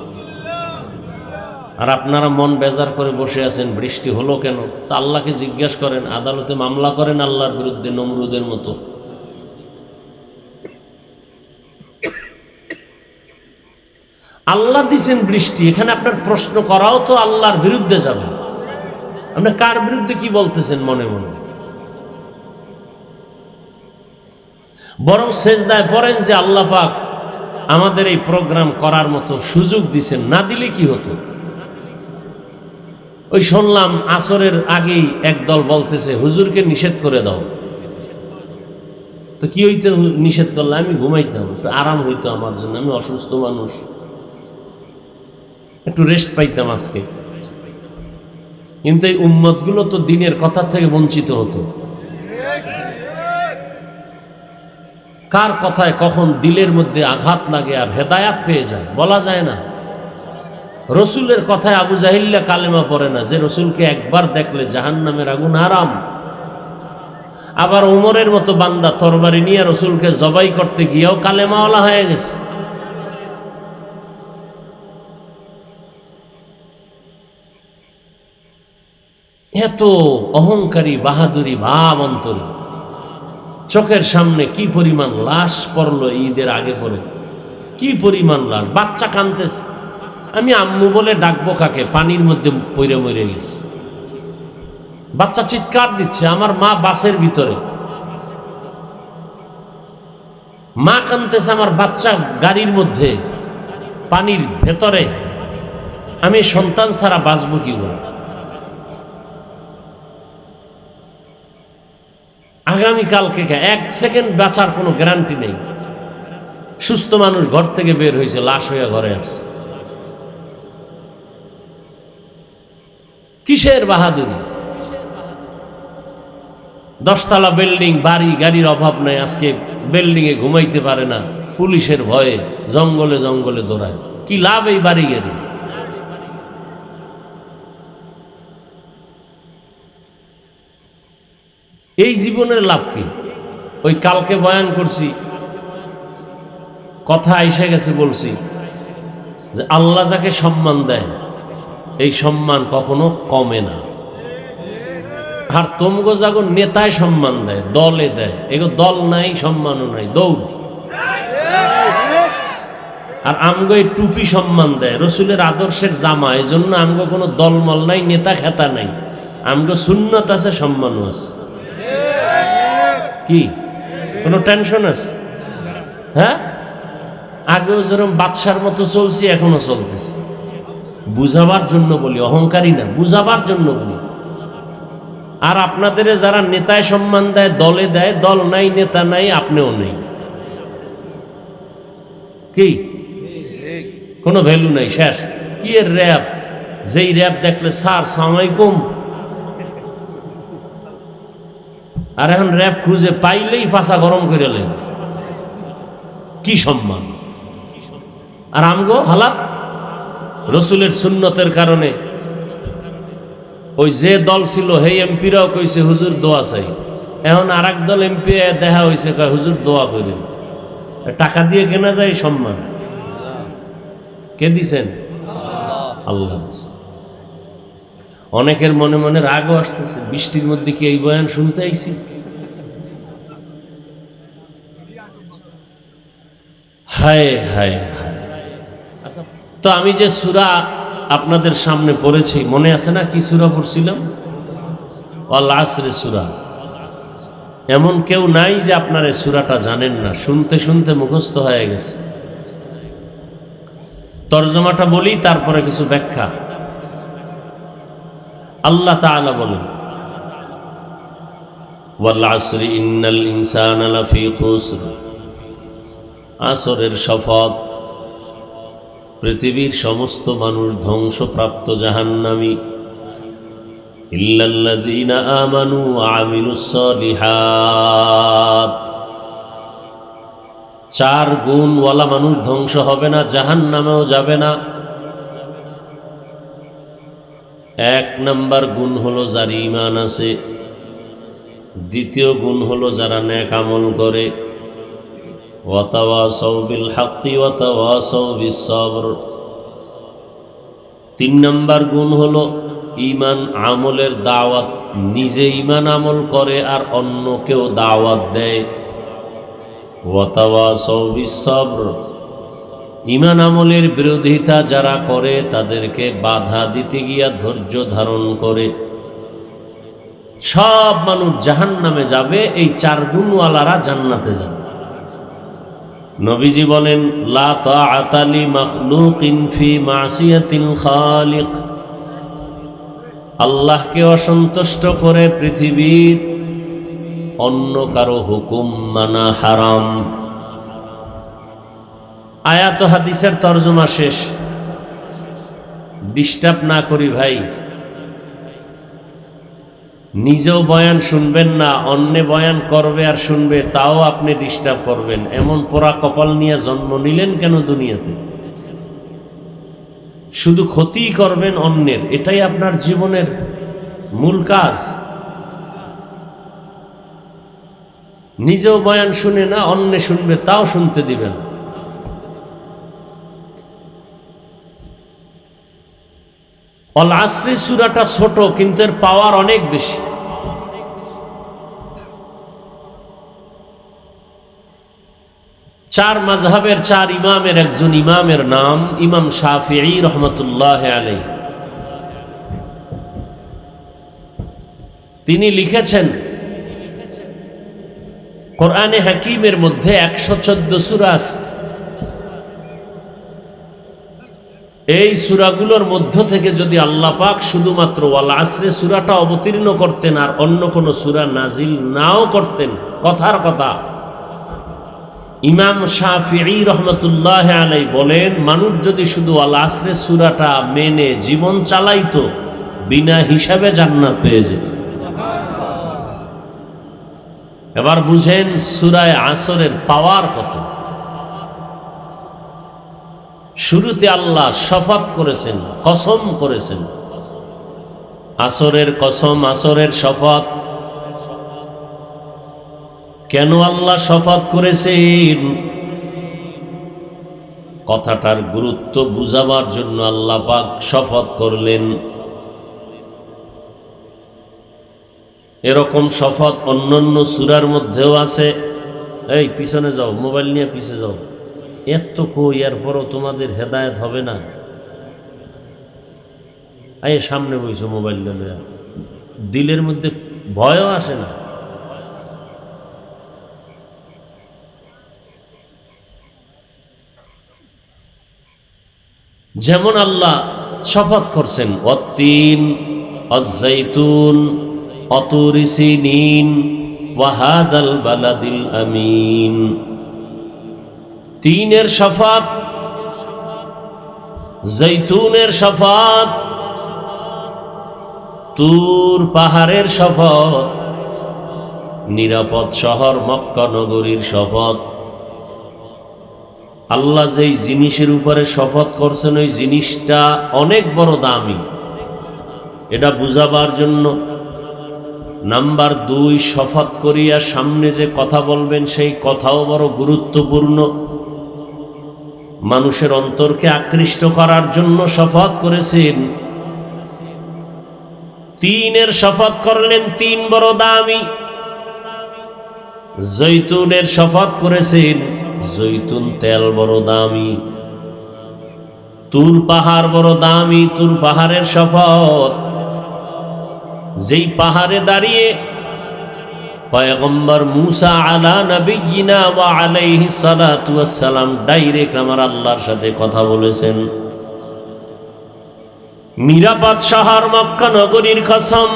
আর আপনারা মন বেজার করে বসে আছেন, বৃষ্টি হলো কেন? তা আল্লাহকে জিজ্ঞাসা করেন, আদালতে মামলা করেন আল্লাহর বিরুদ্ধে নমরুদের মতো। আল্লাহ দিছেন বৃষ্টি, এখানে আপনার প্রশ্ন করাও তো আল্লাহর বিরুদ্ধে যাবে। আপনি কার বিরুদ্ধে কি বলতেছেন মনে মনে? বরং সেজদায় পড়েন যে আল্লাহ পাক আমাদের এই প্রোগ্রাম করার মতো সুযোগ দিছেন, না দিলে কি হতো? ওই শুনলাম আসরের আগেই একদল বলতেছে হুজুরকে নিষেধ করে দাও। তো কি হইতো নিষেধ করলে? আমি ঘুমাইতাম, একটু আরাম হইতো আমার জন্য, আমি অসুস্থ মানুষ, একটু রেস্ট পাইতাম আজকে। কিন্তু এই উম্মতগুলো তো দিনের কথা থেকে বঞ্চিত হতো। কার কথায় কখন দিলের মধ্যে আঘাত লাগে আর হেদায়াত পেয়ে যায় বলা যায় না। রসুলের কথায় আবু জাহিল্লা কালেমা পড়ে না, যে রসুলকে একবার দেখলে জাহান্নামের আগুন হারাম। আবার উমরের মতো বান্দা তরবারি নিয়ে রসুলকে জবাই করতে গিয়েও কালেমাওয়ালা হয়ে গেছে। এত অহংকারী বাহাদুরি ভাব অন্তরে। চোখের সামনে কি পরিমাণ লাশ পড়লো ঈদের আগে পরে, কি পরিমাণ লাশ। বাচ্চা কাঁদতেছে, আমি আম্মু বলে ডাকবো কাকে? পানির মধ্যে পইরে মরে গেছে। বাচ্চা চিৎকার দিচ্ছে, আমার মা বাসের ভিতরে, মা কাঁদতেছে, আমার বাচ্চা গাড়ির মধ্যে পানির ভেতরে, আমি সন্তান ছাড়া বাঁচবো কি করে? আগামীকালকে এক সেকেন্ড বাঁচার কোনো গ্যারান্টি নেই। সুস্থ মানুষ ঘর থেকে বের হয়েছে, লাশ হয়ে ঘরে আসছে। কিসের বাহাদুরি? 10তলা বিল্ডিং, বাড়ি গাড়ির অভাব নাই, আজকে বিল্ডিং এ ঘুমাইতে পারে না, পুলিশের ভয়ে জঙ্গলে জঙ্গলে দৌড়ায়। কি লাভ এই বাড়ি গাড়ি? এই জীবনের লাভ কি? ওই কালকে বয়ান করছি, কথা এসে গেছে, বলছি যে আল্লাহ যাকে সম্মান দেয়, এই সম্মান কখনো কমে না। আর তোমগো যাগো নেতায় সম্মান দেয়, দলে দেয়, এগো দল নাই, সম্মানও নাই, দৌড়। আর আমগো এই টুপি সম্মান দেয়, রসুলের আদর্শের জামা, এই জন্য আমগো কোনো দলমল নাই, নেতা খেতা নাই, আমগো সুন্নত আছে, সম্মানও আছে। কি কোনো টেনশন আছে? হ্যাঁ, আগেও যেরকম বাদশার মতো চলছি, এখনো চলতেছে। বুঝাবার জন্য বলি, অহংকারী না, বুঝাবার জন্য বলি। আর আপনাদের যারা নেতায় সম্মান দেয়, দলে দেয়, দল নাই, নেতা নাই, আপনিও নেই, কি কোনো ভ্যালু নাই, শেষ। কি এর র‍্যাব? যেই র‍্যাব দেখলে স্যার সালামালাইকুম, আর এখন র‍্যাব খুঁজে পাইলেই ফাঁসা গরম করে লেন। কি সম্মান? আর আমগো হালাত রসুলের সুন্নতের কারণে ওই যে দল ছিল সেই এমপিরাও কইছে হুজুর দোয়া চাই। এখন আর এক দল এমপি দেখা হয়েছে কয় হুজুর দোয়া করেন। টাকা দিয়ে কেনা যায় সম্মান? কে দিছেন? আল্লাহ দিছেন। অনেকের মনে মনে রাগও আসতেছে, বৃষ্টির মধ্যে কি এই বয়ান শুনতে আইছি? হায় হায় হায়। আচ্ছা, তো আমি যে সূরা আপনাদের সামনে পড়েছি মনে আছে না? কি সূরা পড়ছিলাম? ওয়াল আসরে সূরা। এমন কেউ নাই যে আপনার এই সূরাটা জানেন না, শুনতে শুনতে মুখস্থ হয়ে গেছে। তরজমাটা বলি, তারপরে কিছু ব্যাখ্যা। আল্লাহ তাআলা বলেন, ওয়াল আসরি ইন্নাল ইনসানা লাফি খুসর। আসরের শপথ, পৃথিবীর সমস্ত মানুষ ধ্বংসপ্রাপ্ত জাহান্নামী, ইল্লাল্লাযীনা আমানু ওয়া আমিলুস সালিহাত। চার গুণওয়ালা মানুষ ধ্বংস হবে না, জাহান্নামেও যাবে না। এক নাম্বার গুণ হলো যার ঈমান আছে, দ্বিতীয় গুণ হলো যারা নেক আমল করে, ওয়া তাওয়াসাউ বিল হাক্কি ওয়া তাওয়াসাউ বিস সবর। তিন নাম্বার গুণ হলো ঈমান আমলের দাওয়াত, নিজে ঈমান আমল করে আর অন্যকেও দাওয়াত দেয়। ওয়া তাওয়াসাউ বিস সবর, ঈমান আমলের বিরোধিতা যারা করে তাদেরকে বাধা দিতে গিয়া ধৈর্য ধারণ করে। সব মানুষ জাহান্নামে যাবে, এই চার গুণওয়ালারা জান্নাতে যাবে। নবীজি বলেন, লা তাআতা লি মাখলুকিন ফি মাসিয়াতিল খালিক। আল্লাহকে অসন্তুষ্ট করে পৃথিবীর অন্য কারো হুকুম মানা হারাম। আয়াত হাদিসের তরজমা শেষ। ডিস্টার্ব না করি ভাই, নিজেও বয়ান শুনবেন না, অন্য বয়ান করবে আর শুনবে, তাও আপনি ডিস্টার্ব করবেন। এমন পোড়া কপাল নিয়ে জন্ম নিলেন কেন দুনিয়াতে? শুধু ক্ষতি করবেন অন্যের, এটাই আপনার জীবনের মূল কাজ। নিজেও বয়ান শুনে না, অন্য শুনবে, তাও শুনতে দিবেন। অল আসরি সূরাটা ছোট, কিন্তু এর পাওয়ার অনেক বেশি। চার মাযহাবের চার ইমামের একজন ইমামের নাম ইমাম শাফিঈ রহমাতুল্লাহ আলাইহি। তিনি লিখেছেন, কোরআনে হাকিমের মধ্যে 114 সূরা আছে। এই সূরাগুলোর মধ্য থেকে যদি আল্লাহ পাক শুধুমাত্র ওয়াল আসরে সূরাটা অবতীর্ণ করতেন আর অন্য কোনো সূরা নাজিল নাও করতেন, কথার কথা, ইমাম শাফিঈ রহমাতুল্লাহ আলাইহি বলেন, মানুষ যদি শুধু ওয়াল আসরে সূরাটা মেনে জীবন চালাইতো, বিনা হিসাবে জান্নাত পেয়ে যেত। এবার বুঝেন সূরা আসরের পাওয়ার কত। শুরুতে আল্লাহ শপথ করেছেন, কসম করেছেন, আসরের কসম, আসরের শপথ। কেন আল্লাহ শপথ করেছেন? কথাটার গুরুত্ব বুঝাবার জন্য আল্লাহ পাক শপথ করলেন। এরকম শপথ অন্যান্য সূরার মধ্যেও আছে। এই পিছনে যাও, মোবাইল নিয়ে পিছে যাও। এত কই, এরপরও তোমাদের হেদায়েত হবে না? এই সামনে বইছো মোবাইল নিয়ে, দিলের মধ্যে ভয়ও আসে না? যেমন আল্লাহ শপথ করছেন, ওয়াত্তিন ওয়াজ-যাইতুন ওয়াতুরি সিনিন ওয়া হাযাল বালাদিল আমিন। তিনের শপথ, জৈতুনের শপথ, তুর পাহাড়ের শপথ, নিরাপদ শহর মক্কা নগরীর শপথ। আল্লাহ যেই জিনিসের উপরে শপথ করছেন ওই জিনিসটা অনেক বড় দামি। এটা বুঝাবার জন্য। নাম্বার 2, শপথ করিয়া সামনে যে কথা বলবেন সেই কথাও বড় গুরুত্বপূর্ণ। মানুষের অন্তরকে আকৃষ্ট করার জন্য শপথ করেছেন। 3 শপথ করলেন, 3 বড় দামি। জৈতুনের শপথ করেছেন, জৈতুন তেল বড় দামি। তুর পাহাড় বড় দামি, তুর পাহাড়ের শপথ। যেই পাহাড়ে দাঁড়িয়ে পয়গম্বর মুসা আলা নবিয়িনা ওয়া আলাইহিস সালাতু ওয়াস সালাম ডাইরেক্ট আমার আল্লাহর সাথে কথা বলেছেন। নিরাপদ শহর মক্কা নগরীর কসম,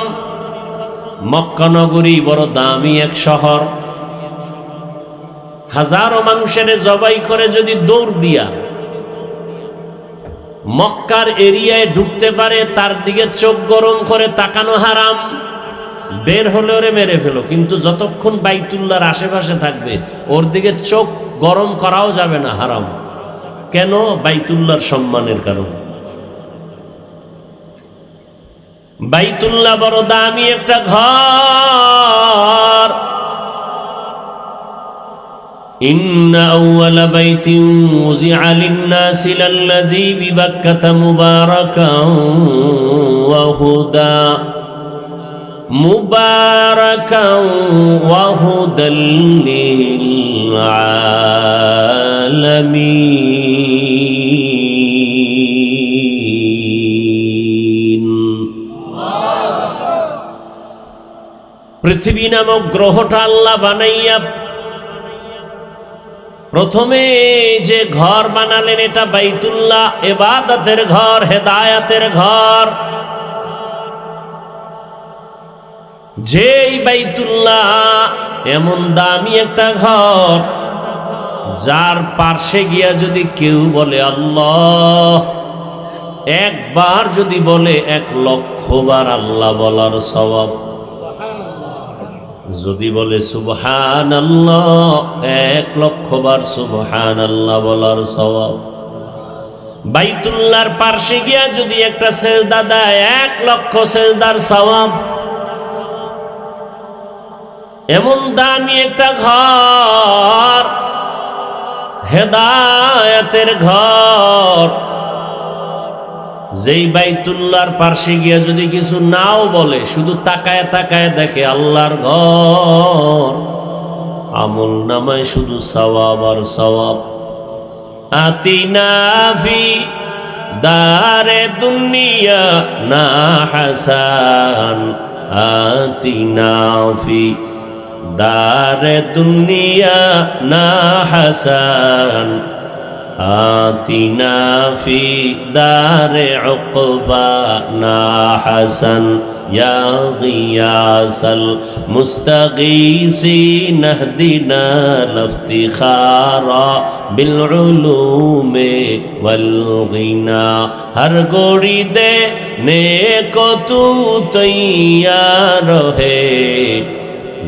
মক্কা নগরী বড় দামি এক শহর। হাজারো মানুষের জবাই করে যদি দৌড় দিয়া মক্কার এরিয়ায় ঢুকতে পারে, তার দিকে চোখ গরম করে তাকানো হারাম। বের হলে ওরে মেরে ফেলো, কিন্তু যতক্ষণ বাইতুল্লাহর আশেপাশে থাকবে ওর দিকে চোখ গরম করাও যাবে না, হারাম। কেন? বাইতুল্লাহর সম্মানের কারণ। বাইতুল্লাহ বড় দামি একটা ঘর। ইন্না আউওয়ালা বাইতিন উযিআ লিন-নাসি লাল্লাযী বিবাক্কাতা মুবারাকান ওয়া হুদা মুবারাকান ওয়া হুদাল লিল আলামিন। পৃথিবী নামক গ্রহটা আল্লাহ বানাইয়া প্রথমে যে ঘর বানালেন এটা বাইতুল্লাহ, ইবাদতের ঘর, হেদায়েতের ঘর। যেই বাইতুল্লাহ এমন দামি একটা ঘর, যার পার্শ্বে গিয়া যদি কেউ বলে আল্লাহ, একবার যদি বলে 1,00,000 বার আল্লাহ বলার সওয়াব। যদি বলে সুবহানাল্লাহ, 1,00,000 বার সুবহানাল্লাহ বলার সওয়াব। বাইতুল্লাহর পার্শ্বে গিয়া যদি একটা সেজদা দেয়, 1,00,000 সেজদার সওয়াব। এমন দামি একটা ঘর, হেদায়েতের ঘর। যেই বাইতুল্লাহর পার্শ্বে গিয়া যদি কিছু নাও বলে, শুধু তাকায় তাকায় দেখে আল্লাহর ঘর, আমল নামায় শুধু সওয়াব আর সওয়াব। আতিনা ফি দারে দুনিয়া না হাসান, আতিনা ফি দারে দুনিয়া না হাসান, আতিনা ফি দারে উকবা না হাসান, ইয়া গিয়াসাল মুস্তাগীসিন ইহদিনা লিফতিখারা বিল উলুমি ওয়াল গিনা। হর গোড়ি দে নেকো তু তৈয়ার হে,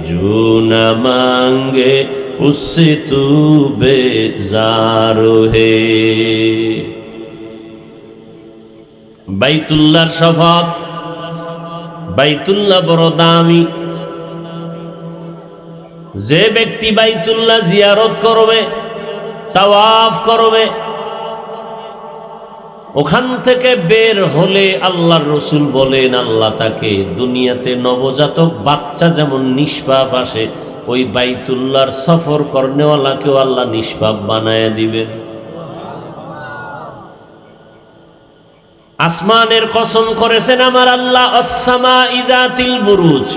जो न मांगे उससे तू बेजार है। বাইতুল্লাহর শপথ। বাইতুল্লাহ বড় দামি। যে ব্যক্তি বাইতুল্লাহ জিয়ারত করবে, তাওয়াফ করবে, ওখান থেকে বের হলে আল্লাহর রসুল বলেন আল্লাহ তাকে দুনিয়াতে নবজাতক বাচ্চা যেমন নিষ্পাপ আসে, ওই বাইতুল্লাহর সফর করনেওয়ালাকেও আল্লাহ নিষ্পাপ বানায় দিবেন। আসমানের কসম করেছেন আমার আল্লাহ, আসসামাই যাতিল বুরুজ।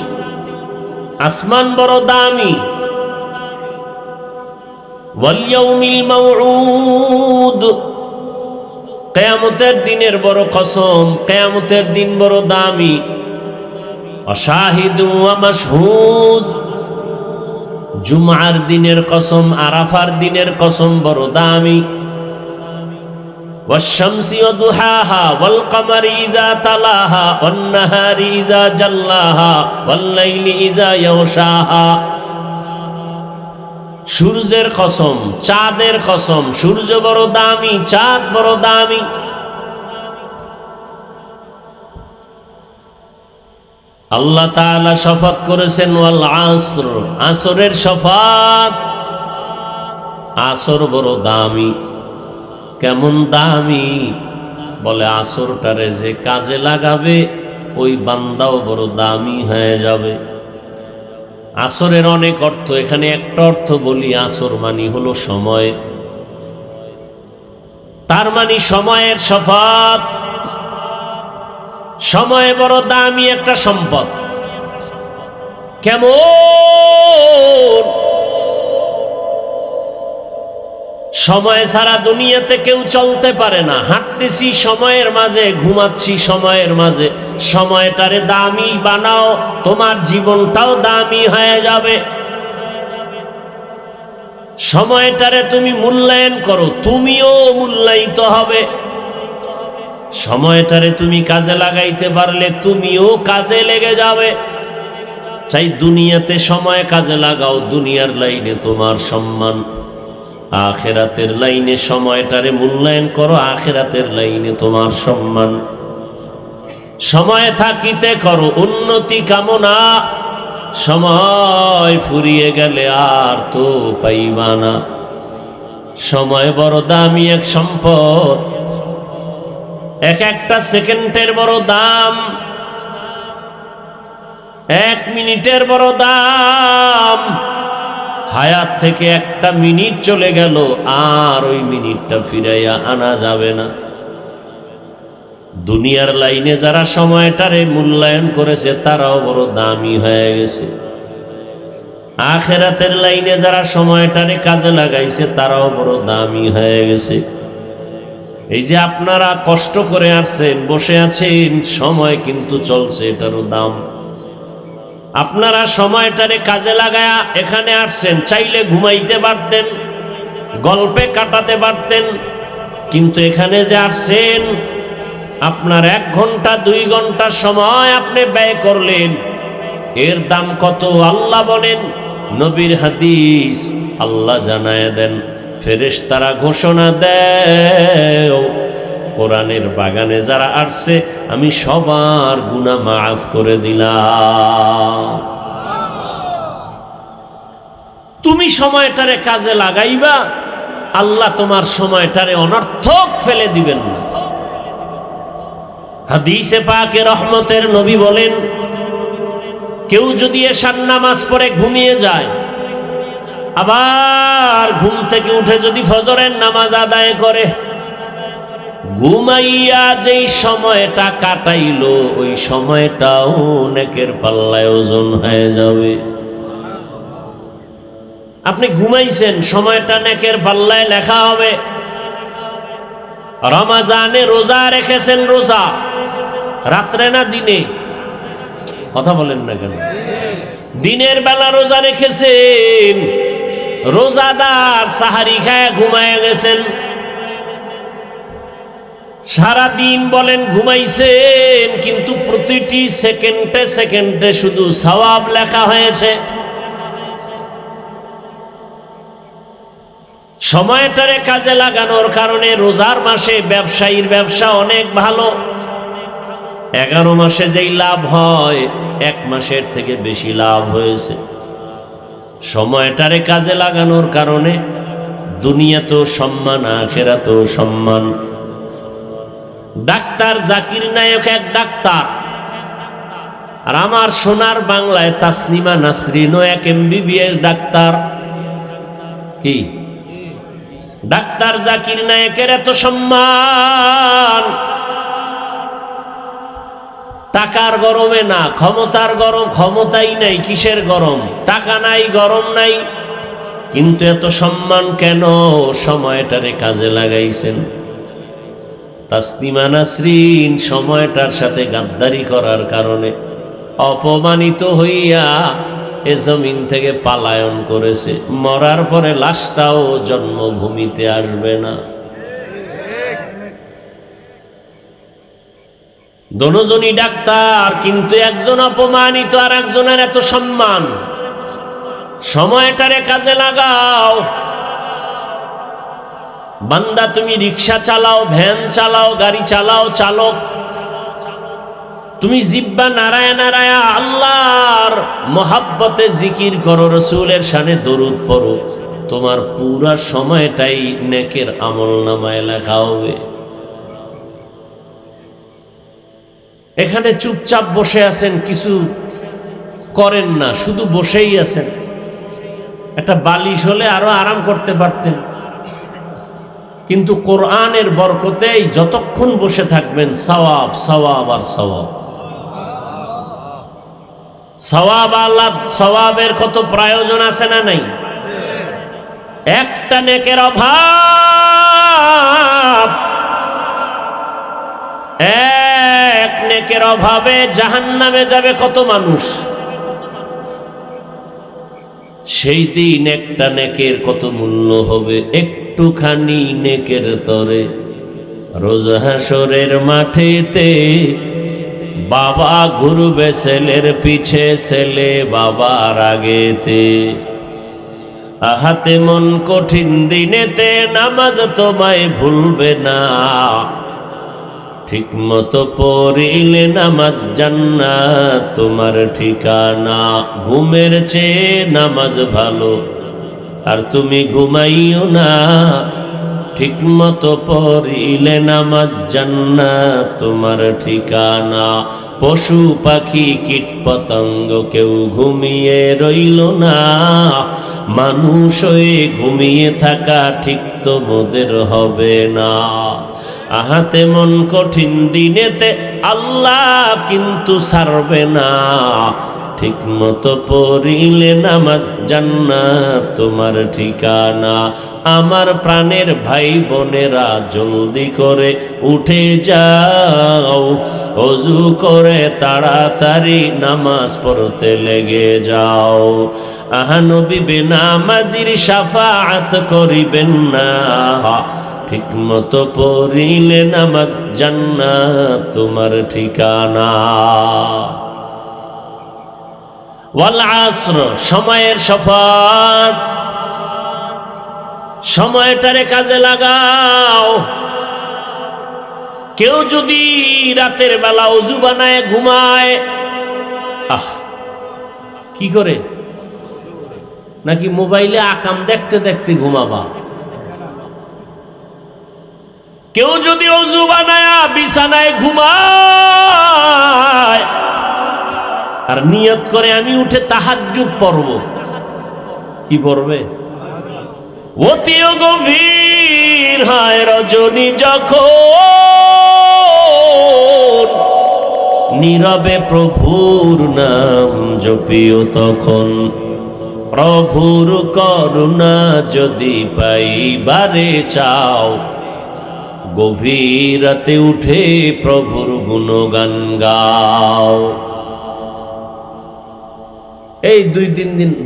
আসমান বড় দামি। ওয়াল ইয়াউমিল মাউউদ, কিয়ামতের দিনের বড় কসম। কিয়ামতের দিন বড় দামি। অশাহিদু ওয়া মাশহুদ, জুমআর দিনের কসম, আরাফার দিনের কসম বড় দামি। ওয়াশ-শামসি ওয়া দুহাহা ওয়াল কমারি ইযা তালাহা ওয়ান নাহারি ইযা জাল্লাহা ওয়াল লাইলি ইযা ইয়াগশাহা। সূর্যের কসম, চাঁদের কসম। সূর্য বড় দামি, চাঁদ বড় দামি। আল্লাহ তাআলা শপথ করেছেন ওয়াল আসর, আসরের শপথ। আসর বড় দামি। কেমন দামি? বলে আসরটারে যে কাজে লাগাবে ওই বান্দাও বড় দামি হয়ে যাবে। আসরের অনেক অর্থ, এখানে একটা অর্থ বলি। আসর মানে হলো সময়, তার মানে সময়ের শপথ। সময় বড় দামি একটা সম্পদ। কেমন? সময় ছাড়া দুনিয়াতে কেউ চলতে পারে না। হাঁটতেছি সময়ের মাঝে, ঘুমাচ্ছি সময়ের মাঝে। সময়টারে দামি বানাও, তোমার জীবনটাও দামি হয়ে যাবে। সময়টারে তুমি মূল্যায়ন করো, তুমিও মূল্যায়িত হবে। সময়টারে তুমি কাজে লাগাইতে পারলে তুমিও কাজে লেগে যাবে। চাই দুনিয়াতে সময় কাজে লাগাও, দুনিয়ার লাইনে তোমার সম্মান। আখিরাতের লাইনে সময়টারে মূল্যায়ন করো, আখিরাতের লাইনে তোমার সম্মান। সময় থাকিতে করো উন্নতি কামনা, সময় ফুরিয়ে গেলে আর তো পাইবা না। সময় বড় দামি এক সম্পদ। এক একটা সেকেন্ডের বড় দাম, এক মিনিটের বড় দাম। হায়াত থেকে একটা মিনিট চলে গেল, আর ওই মিনিটটা ফিরাইয়া আনা যাবে না। দুনিয়ার লাইনে যারা সময়টারে মূল্যায়ন করেছে তারাও বড় দামি হয়ে গেছে। আখিরাতের লাইনে যারা সময়টারে কাজে লাগাইছে তারাও বড় দামি হয়ে গেছে। এই যে আপনারা কষ্ট করে আসছেন, বসে আছেন, সময় কিন্তু চলছে, এটারও দাম। আপনারা সময়টারে কাজে লাগায়া এখানে আসছেন, চাইলে ঘুমাইতে পারতেন, গল্পে কাটাতে পারতেন, কিন্তু এখানে যে আসছেন আপনার 1 ঘন্টা 2 ঘন্টা সময় আপনি ব্যয় করলেন, এর দাম কত আল্লাহ বলেন। নবীর হাদিস, আল্লাহ জানায় দেন, ফেরেশতারা ঘোষণা দেয় কোরআনের বাগানে যারা আসছে আমি সবার গুনাহ মাফ করে দিলাম। তুমি সময়টারে কাজে লাগাইবা, আল্লাহ তোমার সময়টারে অনর্থক ফেলে দিবেন না। হাদিসে পাকে রহমতের নবী বলেন, কেউ যদি এশার নামাজ পড়ে ঘুমিয়ে যায়, আবার ঘুম থেকে উঠে যদি ফজরের নামাজ আদায় করে, ঘুমাইয়া যেই সময়টা কাটাইলো ওই সময়টাও নেকের পাল্লায় ওজন হয়ে যাবে। আপনি ঘুমাইছেন, সময়টা নেকের পাল্লায় লেখা হবে। রমজানে রোজা রেখেছেন, রোজা রাত্রে না দিনে? কথা বলেন না কেন? দিনের বেলা রোজা রেখেছেন, রোজাদার সাহারি খায় ঘুমায় গেছেন, সারাদিন বলেন ঘুমাইছেন, কিন্তু প্রতিটি সেকেন্ডে সেকেন্ডে শুধু সওয়াব লেখা হয়েছে। সময়টারে কাজে লাগানোর কারণে রোজার মাসে ব্যবসায়ীর ব্যবসা অনেক ভালো। 11 মাসে যেই লাভ হয় 1 মাসের থেকে বেশি লাভ হয়েছে। সময়টারে কাজে লাগানোর কারণে দুনিয়াতেও সম্মান, আখিরাতেও সম্মান। ডাক্তার জাকির নায়ক এক ডাক্তার, আর আমার সোনার বাংলায় তাসলিমা নাসরিনও এক MBBS ডাক্তার। কি ডাক্তার জাকির নায়কের এত সম্মান? টাকার গরমে না, ক্ষমতার গরম, ক্ষমতাই নাই, কিসের গরম? টাকা নাই, গরম নাই, কিন্তু এত সম্মান কেন? সময়টারে কাজে লাগাইছেন। তাসলিমা নাসরিন সময়টার সাথে গাদ্দারি করার কারণে অপমানিত হইয়া এ জমিন থেকে পালায়ন করেছে। মরার পরে লাশটাও জন্মভূমিতে আসবে না। দুজনই ডাক্তার, কিন্তু একজন অপমানিত আর একজনের এত সম্মান। সময়টারে কাজে লাগাও। বান্দা তুমি রিক্সা চালাও, ভ্যান চালাও, গাড়ি চালাও, চালক তুমি জিব্বা নারায়া নারায়া আল্লাহর মোহাব্বতে জিকির করো, রসুলের শানে দরুদ পড়ো, তোমার পুরা সময়টাই নেকের আমলনামায় লেখা হবে। এখানে চুপচাপ বসে আছেন, কিছু করেন না, শুধু বসেই আছেন। একটা বালিশ হলে আরো আরাম করতে পারতেন, কিন্তু কোরআনের বরকতেই যতক্ষণ বসে থাকবেন সওয়াব সওয়াব আর সওয়াব। সওয়াব আল্লাহ, সওয়াবের কত প্রয়োজন আছে না নাই? একটা নেকের অভাব, এক নেকের অভাবে জাহান্নামে যাবে কত মানুষ। সেই দিন একটা নেকের কত মূল্য হবে, একটুখানি নেকের তরে। রোজ হাসরের মাঠেতে বাবা ঘুরবে ছেলের পিছে, ছেলে বাবার আগেতে। আহাতে মন কঠিন দিনেতে নামাজ তোমায় ভুলবে না, ঠিক মতো পড়িলে নামাজ জান্নাত তোমার ঠিকানা। ঘুমের চেয়ে নামাজ ভালো, আর তুমি ঘুমাইও না, ঠিক মতো পড়িলে নামাজ জান্নাত তোমার ঠিকানা। পশু পাখি কীট পতঙ্গ কেউ ঘুমিয়ে রইল না, মানুষ হয়ে ঘুমিয়ে থাকা ঠিক তো মোদের হবে না। আহাতে মন কঠিন দিনেতে আল্লাহ কিন্তু ছাড়বে না, ঠিক মতো পড়িলে নামাজ জান্নাত তোমার ঠিকানা। আমার প্রাণের ভাই বোনেরা জলদি করে উঠে যাও, ওযু করে তাড়াতাড়ি নামাজ পড়তে লেগে যাও। আহা নবী বেনামাজির শাফাআত করিবেন না, ঠিক মতো পড়িলে নামাজ জান্নাত তোমার ঠিকানা। ওয়াল আসর, সময়ের শপথ, সময়টারে কাজে লাগাও। কেউ যদি রাতের বেলা ওযু বানায় ঘুমায়, কি করে? নাকি মোবাইলে আকাম দেখতে দেখতে ঘুমাবা? কেউ যদি ওযু বানায় বিছানায় ঘুমায় আর নিয়ত করে আমি উঠে তাহাজ্জুদ পড়ব, কি পড়বে? অতিও গভীর হয় রজনী যখন, নীরবে প্রভুর নাম জপিও তখন। প্রভুর করুণা যদি পাইবারে চাও, গভীর রাতে উঠে প্রভুর গুণগান গাও। এই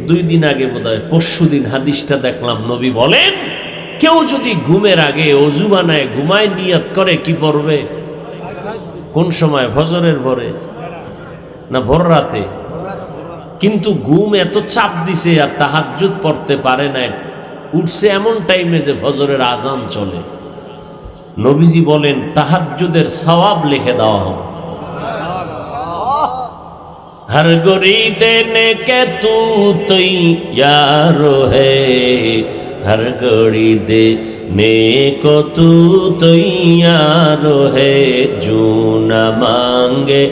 দুই দিন আগে বোধহয় পরশু দিন হাদিসটা দেখলাম, নবী বলেন কেউ যদি ঘুমের আগে ওযু বানায় ঘুমায়, নিয়ত করে কি পড়বে? কোন সময়? ফজরের পরে না ভোর রাতে? কিন্তু ঘুম এত চাপ দিছে আর তাহাজ্জুদ পড়তে পারে না, উঠছে এমন টাইমে যে ফজরের আজান চলে। নবীজি বলেন তাহাজ্জুদের সওয়াব লিখে দেওয়া হবে। हर गोरी देने के तू तैयार है, हर गोरी देने को तू तैयार है, जो न मांगे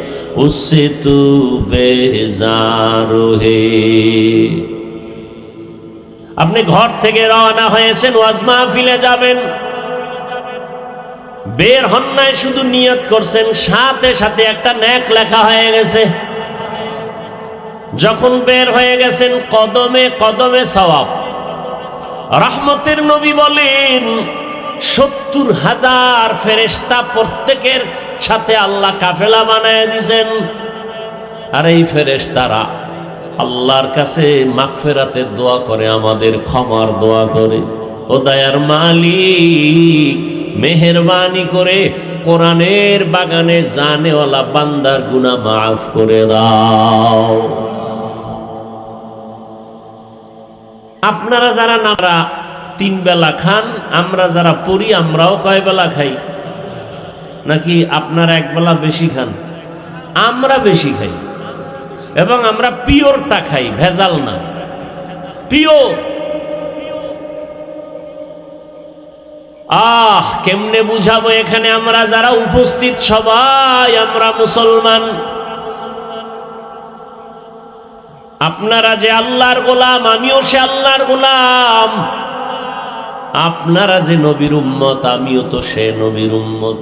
उससे तू बेजार है। আপনি ঘর থেকে রওনা হয়েছেন, ওয়াজ মাহফিলে যাবেন, বের হন নাই, শুধু নিয়ত করছেন, সাথে সাথে একটা নেক লেখা হয়ে গেছে। যখন বের হয়ে গেছেন কদমে কদমে সওয়াব। রহমতের নবী বলেন ৭০,০০০ ফেরেশতা প্রত্যেকের সাথে আল্লাহ কাফেলা বানায় দিয়েছেন। আর এই ফেরেশতারা আল্লাহর কাছে মাগফিরাতের দোয়া করে, আমাদের ক্ষমার দোয়া করে। ও দয়ার মালিক, মেহেরবানি করে কোরআনের বাগানে জানেওয়ালা বান্দার গুনাহ মাফ করে দাও। আপনারা যারা নারা 3 বেলা খান, আমরা যারা পড়ি আমরাও কয় বেলা খাই? নাকি আপনারা 1 বেলা বেশি খান? আমরা বেশি খাই, এবং আমরা পিওরটা খাই, ভেজাল না, পিওর। কেমনে বুঝাবো? এখানে আমরা যারা উপস্থিত সবাই আমরা মুসলমান। আপনারা যে আল্লাহর গোলাম, আমিও সে আল্লাহর গোলাম। আপনারা যে নবীর উম্মত, আমিও তো সে নবীর উম্মত।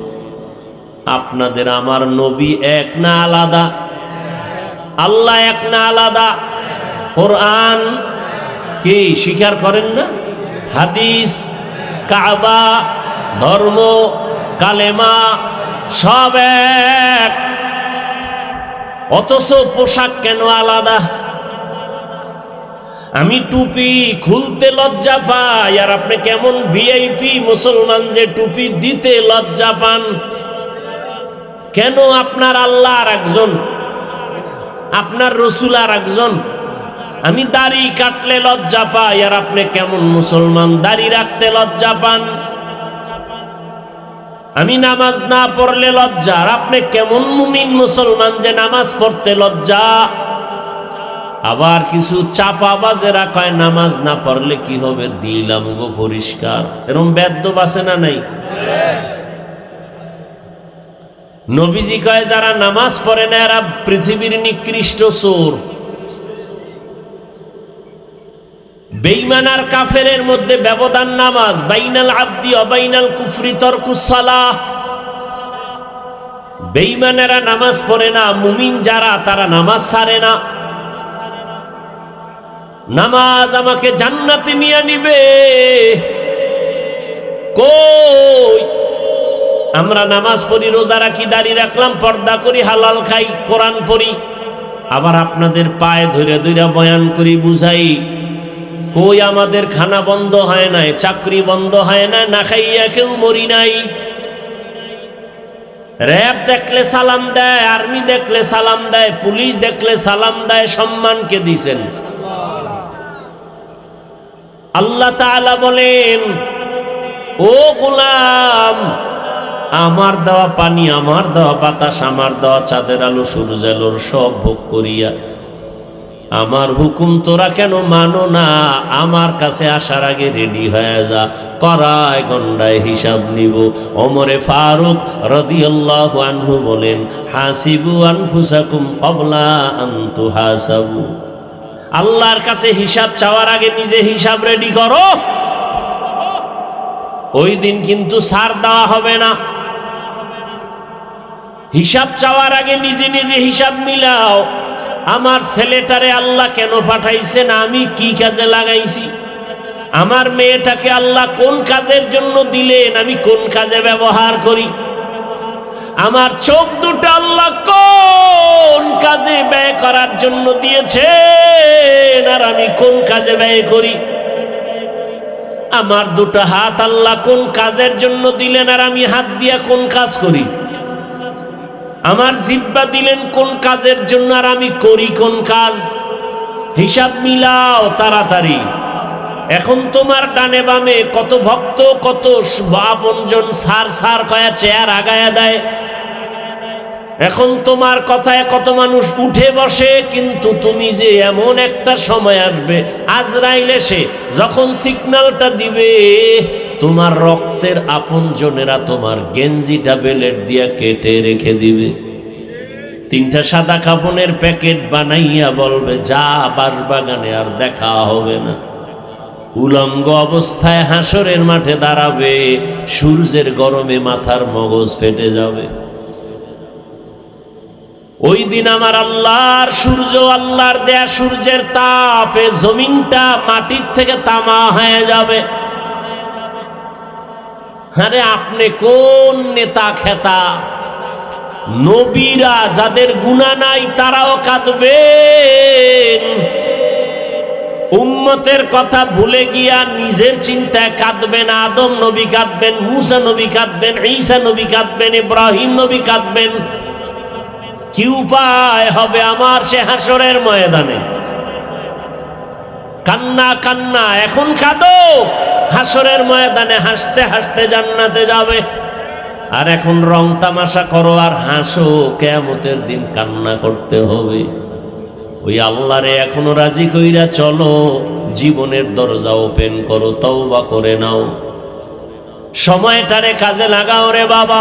আপনাদের আমার নবী এক না আলাদা? আল্লাহ এক না আলাদা? কোরআন কি স্বীকার করেন না? হাদিস, কাবা, ধর্ম, কালেমা সব এক, অথচ পোশাক কেন আলাদা? আমি টুপি খুলতে লজ্জা পাই, আর আপনি কেমন ভিআইপি মুসলমান যে টুপি দিতে লজ্জা পান কেন? আপনার আল্লাহ আর একজন, আপনার রসুল আর একজন। আমি দাড়ি কাটলে লজ্জা পাই, আর আপনি কেমন মুসলমান দাড়ি রাখতে লজ্জা পান? আমি নামাজ না পড়লে লজ্জা, আর আপনি কেমন মুমিন মুসলমান যে নামাজ পড়তে লজ্জা? আবার কিছু চাপাবাজেরা কয় নামাজ না পড়লে কি হবে, দিলাম গো পরিষ্কার। এরকম বেদ্য আছে না নাই? নবীজি কয় যারা নামাজ পড়ে না এরা পৃথিবীর নিকৃষ্ট চোর। বেঈমান আর কাফেরের মধ্যে ব্যবধান নামাজ। বাইনাল আবদি ওয়া বাইনাল কুফরি তারকুস সালাহ। বেঈমানেরা নামাজ পড়ে না, মুমিন যারা তারা নামাজ ছাড়ে না। নামাজ আমাকে জান্নাতে নিয়ে নিবে। কই আমরা নামাজ পড়ি, রোজা রাখি, দাড়ি রাখলাম, পর্দা করি, হালাল খাই, কোরআন পড়ি, আবার আপনাদের পায়ে ধরে ধরে বয়ান করি, বুঝাই। কই আমাদের খানা বন্ধ হয় নাই, চাকরি বন্ধ হয় না, না খাইয়া কেউ মরি নাই। র‍্যাব দেখলে সালাম দেয়, আর্মি দেখলে সালাম দেয়, পুলিশ দেখলে সালাম দেয়। সম্মানকে দিছেন আল্লাহ তাআলা বলেন, ও গোলাম, আমার দেওয়া পানি, আমার দেওয়া বাতাস, আমার দেওয়া চাঁদের আলো, সূর্যের আলোর সব ভোগ করিয়া আমার হুকুম তোরা কেন মানো না? আমার কাছে আসার আগে রেডি হয়ে যা, কড়ায় গন্ডায় হিসাব নিব। ওমরে ফারুক রাদিয়াল্লাহু আনহু বলেন, হাসিবু আনফুসাকুম ক্বাবলা আন তুহাসাবু। আল্লাহর কাছে হিসাব চাওয়ার আগে নিজে হিসাব রেডি করো। ওই দিন কিন্তু ছাড় দেওয়া হবে না। হিসাব চাওয়ার আগে নিজে নিজে হিসাব মিলাও। আমার ছেলেটারে আল্লাহ কেন পাঠাইছেন, আমি কি কাজে লাগাইছি? আমার মেয়েটাকে আল্লাহ কোন কাজের জন্য দিলেন, আমি কোন কাজে ব্যবহার করি? আমার চোখ দুটো আল্লাহ কোন কাজে ব্যয় করার জন্য দিয়েছেন, আর আমি কোন কাজে ব্যয় করি? আমার দুটো হাত আল্লাহ কোন কাজের জন্য দিলেন, আর আমি হাত দিয়া কোন কাজ করি? আমার জিহ্বা দিলেন কোন কাজের জন্য, আর আমি করি কোন কাজ? হিসাব মিলাও তাড়াতাড়ি। এখন তোমার ডানে বামে কত ভক্ত, কত আপনজন সার সার কয়া চেয়ার আগায়া দেয়। এখন তোমার কথায় কত মানুষ উঠে বসে, কিন্তু তুমি যে এমন একটা সময় আসবে, আজরাইল এসে যখন সিগন্যালটা দিবে, তোমার রক্তের আপনজনেরা তোমার গেঞ্জিটা বেলেট দিয়া কেটে রেখে দিবে। তিনটা সাদা কাপড়ের প্যাকেট বানাইয়া বলবে, যা বাঁশবাগানে, আর দেখা হবে না। উলঙ্গ অবস্থায় হাসরের মাঠে দাঁড়াবে, সূর্যের গরমে মাথার মগজ ফেটে যাবে। ওই দিন আমার আল্লাহর সূর্য, আল্লাহর দেয়া সূর্যের তাপে জমিনটা মাটির থেকে তামা হয়ে যাবে। আরে আপনি কোন নেতা খেতা? নবীরা যাদের গুনাহ নাই তারাও কাঁদবেন। উম্মতের কথা ভুলে গিয়া নিজের চিন্তায় কাঁদবেন। আদম নবী কাঁদবেন, মূসা নবী কাঁদবেন, ঈসা নবী কাঁদবেন, ইব্রাহিম নবী কাঁদবেন। কি উপায় হবে আমার সে হাসরের ময়দানে? কান্না কান্না, এখন কাঁদো, হাসরের ময়দানে হাসতে হাসতে জান্নাতে যাবে। আর এখন রং তামাশা করো আর হাসো, কিয়ামতের দিন কান্না করতে হবে। ওই আল্লাহরে এখনো রাজি কইরা চলো, জীবনের দরজা ওপেন করো, তওবা করে নাও, সময়টারে কাজে লাগাও রে বাবা।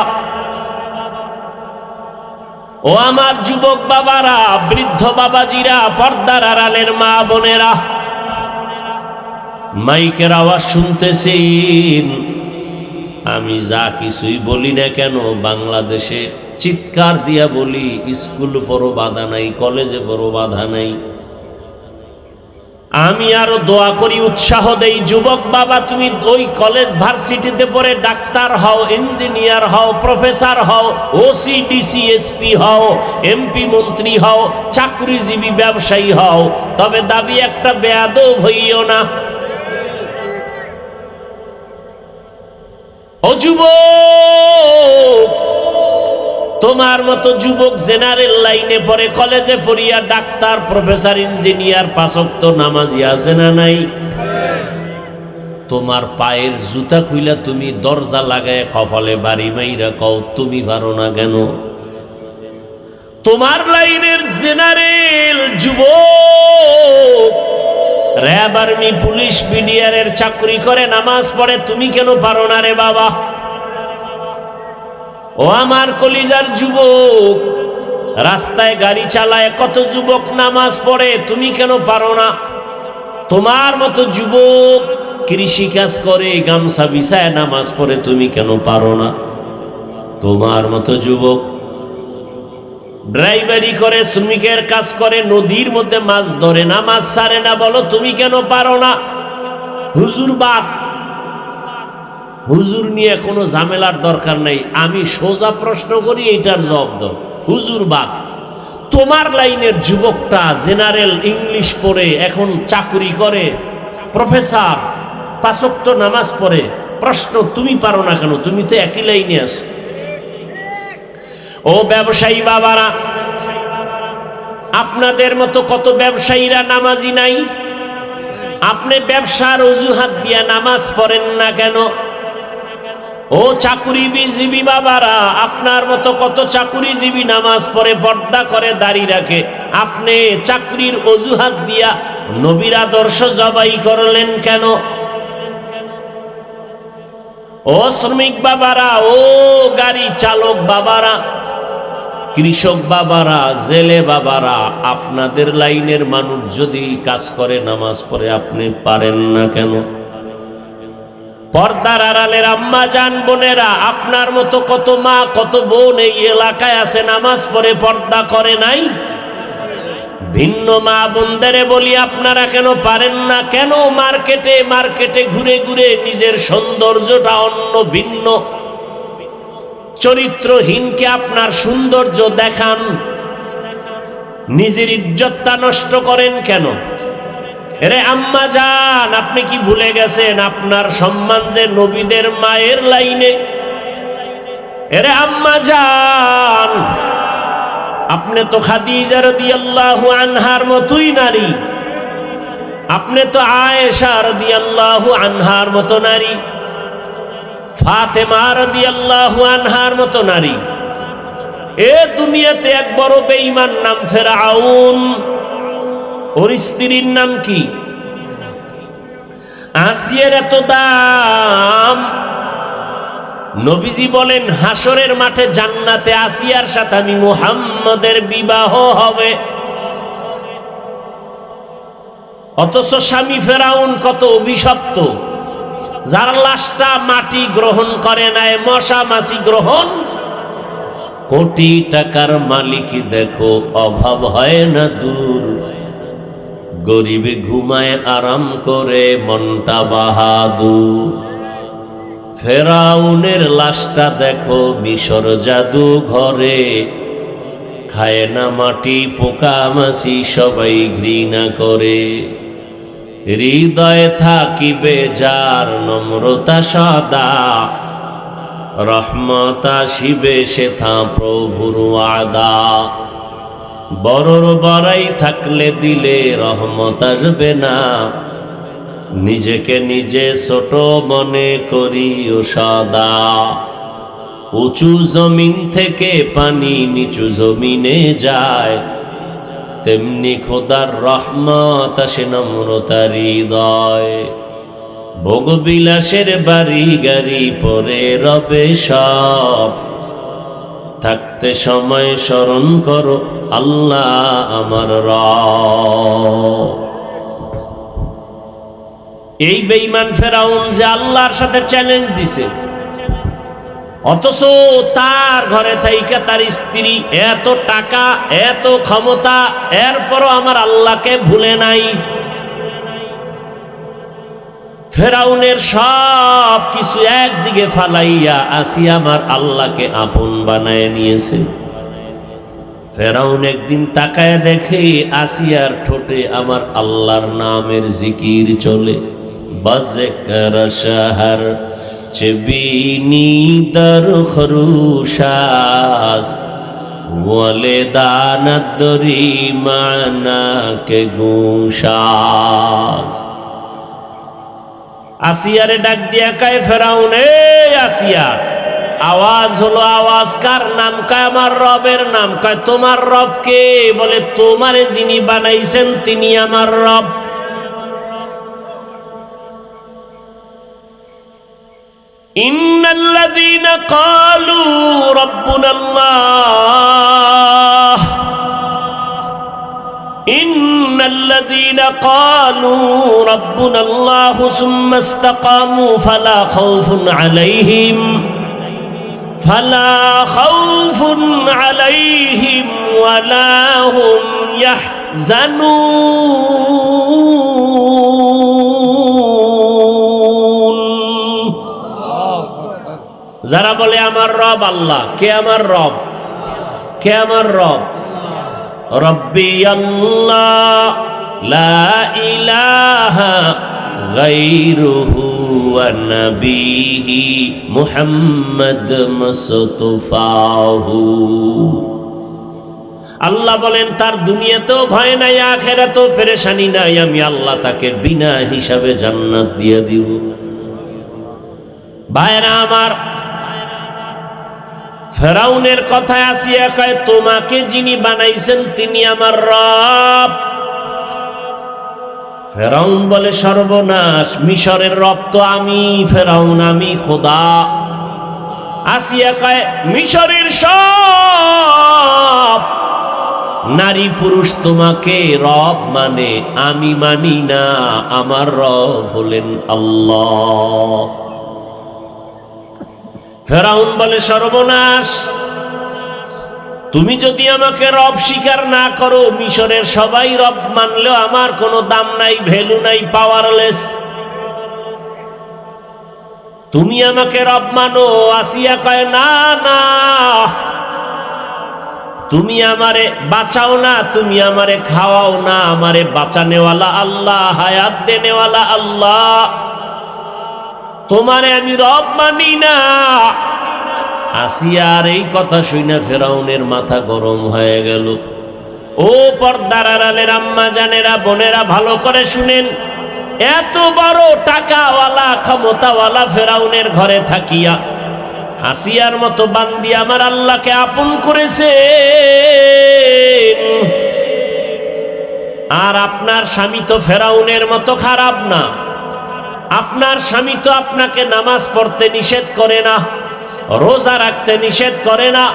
ও আমার যুবক বাবারা, বৃদ্ধ বাবাজিরা, পর্দার আড়ালের মা বোনেরা, মাইকের আওয়াজ শুনতেছেন। আমি যা কিছুই বলি না কেন, বাংলাদেশে চিৎকার দিয়া বলি, স্কুল বড় বাধা নাই, কলেজে বড় বাধা নাই। আমি আরো দোয়া করি, উৎসাহ দেই, যুবক বাবা তুমি ওই কলেজ ভার্সিটিতে পড়ে ডাক্তার হও, ইঞ্জিনিয়ার হও, প্রফেসর হও, ওসি ডিসি এসপি হও, এমপি মন্ত্রী হও, চাকরিজীবী ব্যবসায়ী হও, তবে দাবি একটা বেয়াদব হইও না। ও যুবক, তোমার মতো যুবক জেনারেল লাইনে পড়ে, কলেজে পড়িয়া ডাক্তার, প্রফেসর, ইঞ্জিনিয়ার, পাঁচ ওয়াক্ত নামাজি আছে না নাই? তোমার পায়ের জুতা খুইলা তুমি দরজা লাগায় কপালে বাড়ি মাইরা কও তুমি পারো না কেন? তোমার লাইনের জেনারেল যুবক র‍্যাব, আর্মি, পুলিশ, বিডিআরের চাকরি করে, নামাজ পড়ে, তুমি কেন পারো না রে বাবা? ও আমার কলিজার যুবক, রাস্তায় গাড়ি চালায় কত যুবক নামাজ পড়ে, তুমি কেন পারো না? তোমার মতো যুবক কৃষি কাজ করে, গামছা বিছায় নামাজ পড়ে, তুমি কেন পারো না? তোমার মতো যুবক ড্রাইভারি করে, শ্রমিকের কাজ করে, নদীর মধ্যে মাছ ধরে, নামাজ ছাড়ে না, বলো তুমি কেন পারো না? হুজুর বাদ, হুজুর নিয়ে কোনো ঝামেলার দরকার নাই, আমি সোজা প্রশ্ন করি, এটার জবাব দাও। হুজুর বাদ, তোমার লাইনের যুবকটা জেনারেল ইংলিশ পড়ে এখন চাকরি করে, প্রফেসর, পাঁচ ওয়াক্ত নামাজ পড়ে, প্রশ্ন তুমি পারো না কেন? তুমি তো একই লাইনে আছো। ও ব্যবসায়ী বাবারা, আপনাদের মতো কত ব্যবসায়ীরা নামাজি নাই? আপনি ব্যবসার অজুহাত দিয়া নামাজ পড়েন না কেন? ও চাকুরিজীবী বাবারা, আপনার মতো কত চাকুরিজীবী নামাজ পড়ে, পর্দা করে, দাড়ি রাখে, আপনি চাকরির অজুহাত দিয়া নবীর আদর্শ জবাই করলেন কেন? ও শ্রমিক বাবারা, ও গাড়ি চালক বাবারা, কৃষক বাবারা, জেলে বাবারা, আপনাদের লাইনের মানুষ যদি কাজ করে, নামাজ পড়ে, আপনি পারেন না কেন? পর্দার আড়ালের আম্মা জান বোনেরা, আপনার মতো কত মা, কত বোন এই এলাকায় আছে, নামাজ পড়ে, পর্দা করে নাই? ভিন্ন মা বোনদের বলি, আপনারা কেন পারেন না? কেন মার্কেটে মার্কেটে ঘুরে ঘুরে নিজের সৌন্দর্যটা অন্য ভিন্ন চরিত্রহীনকে আপনার সৌন্দর্য দেখান? নিজের ইজ্জতটা নষ্ট করেন কেন? এরে আম্মা জান, আপনি কি ভুলে গেছেন আপনার সম্মান যে নবীদের মায়ের লাইনে? এরে আম্মা জান, আপনি তো খাদিজা রাদিয়াল্লাহু আনহার মতোই নারী, আপনি তো আয়েশা রাদিয়াল্লাহু আনহার মতো নারী, ফাতেমা রাদিয়াল্লাহু আনহার মতো নারী। এ দুনিয়াতে এক বড় বেঈমান নাম ফেরাউন, ওর স্ত্রীর নাম কি? আসিয়ার এত দাম, নবীজি বলেন হাসরের মাঠে জান্নাতে আসিয়ার সাথে আমি মুহাম্মদের বিবাহ হবে। অথচ স্বামী ফেরাউন কত অভিশপ্ত, যার লাশটা মাটি গ্রহণ করে নাই, মশা মাছি গ্রহণ। কোটি টাকার মালিক দেখো, অভাব হয় না দূর, গরিবে ঘুমায় আরাম করে, মনটা বাহাদুর। ফেরাউনের লাশটা দেখো মিশর জাদু ঘরে, খায় না মাটি, পোকা মাছি সবাই ঘৃণা করে। হৃদয়ে থাকিবে যার নম্রতা সদা, রহমত আসিবে সেথা প্রভুর ওয়াদা। বড়র বড়াই থাকলে দিলে রহমত আসবে না, নিজেকে নিজে ছোট মনে করিও সদা। উঁচু জমিন থেকে পানি নিচু জমিনে যায়, তেমনি খোদার রহমত আসে নম্রতার হৃদয়। ভোগবিলাসের বাড়ি গাড়ি পরে রবে সব, থাকতে সময় স্মরণ করো আল্লাহ আমার রব। এই বেঈমান ফেরাউন যে আল্লাহর সাথে চ্যালেঞ্জ দিছে, অথচ তার ঘরে থাইকা তার স্ত্রী, এত টাকা, এত ক্ষমতা, এরপরও আমার আল্লাহকে ভুলে নাই। ফেরাউনের সব কিছু একদিকে ফালাইয়া আসিয়া আমার আল্লাহকে আপন বানায় নিয়েছে। ফেরাউন একদিন তাকায় দেখে আসিয়ার ঠোঁটে আমার আল্লাহর নামের জিকির চলে। বাজেকার শাহর চবিনি দর খরুশাস ওয়ালে দানদরি মানা কে গুশাস। আসিয়ারে ডাক দিয়া কয় ফেরাউন, এ আসিয়া, আওয়াজ হলো, আওয়াজ কার নাম? কয় আমার রবের নাম। কয় তোমার রব কে? বলে তোমারে যিনি বানাইছেন তিনি আমার রব। ইন্নাল্লাযীনা ক্বালু রাব্বুনাল্লাহ ইন্নাল্লাযীনা ক্বালু রাব্বুনাল্লাহু সুম্মা ইসতাকামু ফালা খাউফুন আলাইহিম ওয়ালা হুম ইয়াহজানুন। যারা বলে আমার রব আল্লাহ, কে আমার রব? কে আমার রব? রব্বি আল্লাহ লা ইলাহা গায়রুহু ওয়া নবিহি মুহাম্মদ মুস্তাফাহু। আল্লাহ বলেন তার দুনিয়াতেও ভয় নাই, আখিরাতেও পেরেশানি নাই, আমি আল্লাহ তাকে বিনা হিসাবে জান্নাত দিয়ে দিব। ভাইরা আমার, ফেরাউনের কথায় আসিয়া কয় তোমাকে যিনি বানাইছেন তিনি আমার রব। ফেরাউন বলে সর্বনাশ, মিশরের রব তো আমি, ফেরাউন আমি খোদা। আসিয়া কয় মিশরের সব নারী পুরুষ তোমাকে রব মানে, আমি মানি না, আমার রব হলেন আল্লাহ। ফেরাউন বলে সর্বনাশ, তুমি যদি আমাকে রব স্বীকার না করো, মিশরের সবাই রব মানলেও আমার কোনো দাম নাই, ভ্যালু নাই, পাওয়ারলেস। তুমি আমাকে রব মানো। আসিয়া কয় না না, তুমি আমারে বাঁচাও না, তুমি আমারে খাওয়াও না, আমারে বাঁচানেওয়ালা আল্লাহ, হায়াত দেনেওয়ালা আল্লাহ, তোমারে আমি রব মানি না। আসিয়ার এই কথা শুনে ফেরাউনের মাথা গরম হয়ে গেল। ও পর্দার আড়ালের আম্মা জানেরা, বোনেরা, ভালো করে শুনেন, এত বড় টাকাওয়ালা ক্ষমতাওয়ালা ফেরাউনের ঘরে থাকিয়া আসিয়ার মতো বান্দি আমার আল্লাহকে আপন করেছে। আর আপনার স্বামী তো ফেরাউনের মতো খারাপ না। আপনার স্বামী তো আপনাকে নামাজ পড়তে নিষেধ করে না, রোজা রাখতে নিষেধ করে না,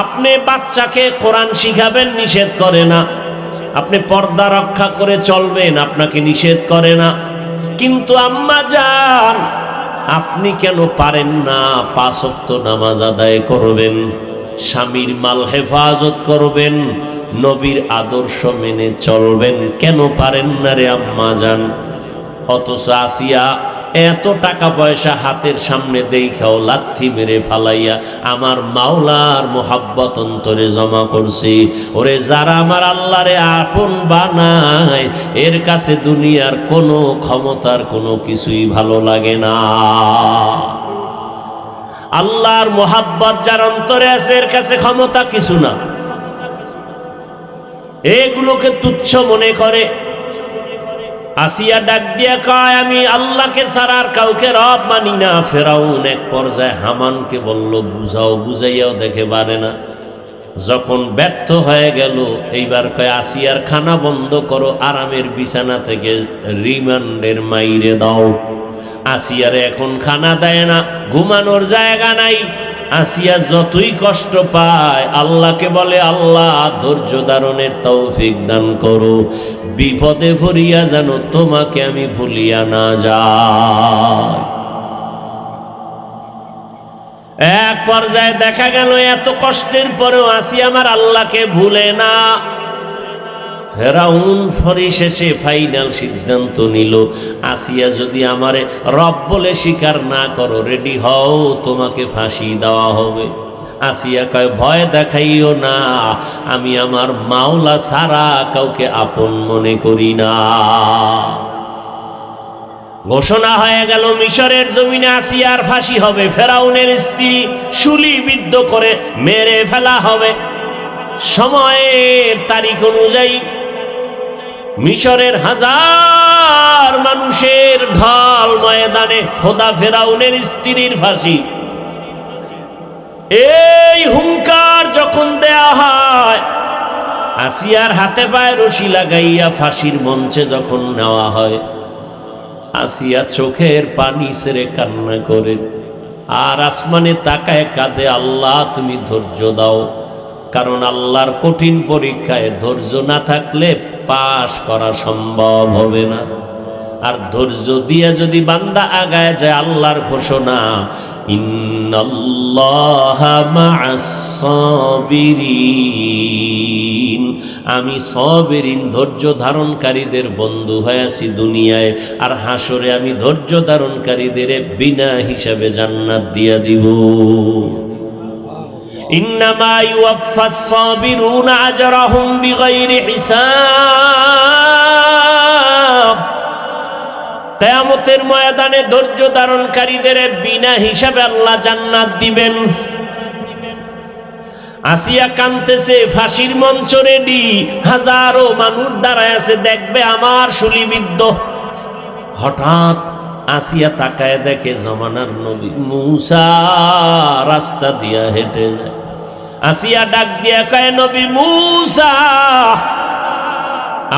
আপনি বাচ্চাকে কোরআন শিখাবেন নিষেধ করে না, আপনি পর্দা রক্ষা করে চলবেন আপনাকে নিষেধ করে না। কিন্তু আম্মা জান, আপনি কেন পারেন না 5 ওয়াক্ত নামাজ আদায় করবেন, স্বামীর মাল হেফাজত করবেন, নবীর আদর্শ মেনে চলবেন? কেন পারেন না রে আম্মা জান? অথচ আসিয়া এত টাকা পয়সা হাতের সামনে দেখাও লাথি মেরে ফালাইয়া আমার মাওলার মোহাব্বত অন্তরে জমা করছে। ওরে যারা আমার আল্লাহরে আপন বানায়, এর কাছে দুনিয়ার কোনো ক্ষমতার কোনো কিছুই ভালো লাগে না। আল্লাহর মোহাব্বত যার অন্তরে আছে, এর কাছে ক্ষমতা কিছু না। এগুলোকে তুচ্ছ মনে করে। আসিয়া ডাক দিয়া কয়, আমি আল্লাহকে ছাড়া আর কাউকে রব মানি না। ফেরাউন এক পর্যায়ে হামানকে বলল, বুঝাও, বুঝাইয়াও দেখে পারে না। যখন ব্যর্থ হয়ে গেল, এইবার কয়, আসিয়ার খানা বন্ধ করো, আরামের বিছানা থেকে রিমান্ডের মাইরে দাও। আসিয়ারে এখন খানা দেয় না, ঘুমানোর জায়গা নাই। আসিয়া যতই কষ্ট পায় আল্লাহকে বলে, আল্লাহ ধৈর্য ধারণের তৌফিক দান করো, বিপদে পড়িয়া যেন তোমাকে আমি ভুলিয়া না যাই। এক পর্যায়ে দেখা গেল এত কষ্টের পরেও আসিয়া আমার আল্লাহকে ভুলে না। ফেরাউন পরিশেষে ফাইনাল সিদ্ধান্ত নিল, আসিয়া যদি আমারে রব বলে স্বীকার না করো, রেডি হও, তোমাকে ফাঁসি দেওয়া হবে। আসিয়া কয়, ভয় দেখাইও না, আমি আমার মাওলা ছাড়া কাউকে আপন মনে করি না। ঘোষণা হয়ে গেল মিশরের জমিনে আসিয়ার ফাঁসি হবে, ফেরাউনের স্ত্রী শুলিবিদ্ধ করে মেরে ফেলা হবে। সময়ের তারিখ অনুযায়ী মিশরের হাজার মানুষের ঢল ময়দানে খোদা ফেরাউনের স্ত্রীর ফাঁসি। এই হুঙ্কার যখন দেয়া হয়, আসিয়ার হাতে পায়ে রশি লাগাইয়া ফাঁসির মঞ্চে যখন নেওয়া হয়, আসিয়া চোখের পানি ছেড়ে কান্না করে আর আসমানে তাকায় কাঁদে, আল্লাহ তুমি ধৈর্য দাও, কারণ আল্লাহর কঠিন পরীক্ষায় ধৈর্য না থাকলে পাশ করা সম্ভব হবে না। আর ধৈর্য দিয়ে যদি বান্দা আগায় যায়, আল্লাহর ঘোষণা, ইন্নাল্লাহা মা'আস সাবিরিন, আমি সাবিরিন ধৈর্য ধারণকারীদের বন্ধু হয়েছি দুনিয়ায়, আর হাসরে আমি ধৈর্য ধারণকারীদের বিনা হিসাবে জান্নাত দিয়া দিব। ইন্নামা ইউওয়াফাস সাবিরুনা আজরাহুম বিগাইরি হিসাব, কিয়ামতের ময়দানে ধৈর্য ধারণকারীদের বিনা হিসাবে আল্লাহ জান্নাত দিবেন। আসিয়া কাঁদতেছে, ফাঁসির মঞ্চ রেডি, হাজারো মানুষ দাঁড়ায় আছে দেখবে আমার শুলিবিদ্ধ। হঠাৎ আসিয়া তাকায় দেখে জমানার নবী মূসা রাস্তা দিয়া হেঁটে যায়। আসিয়া ডাক দিয়া কয়, নবী মূসা,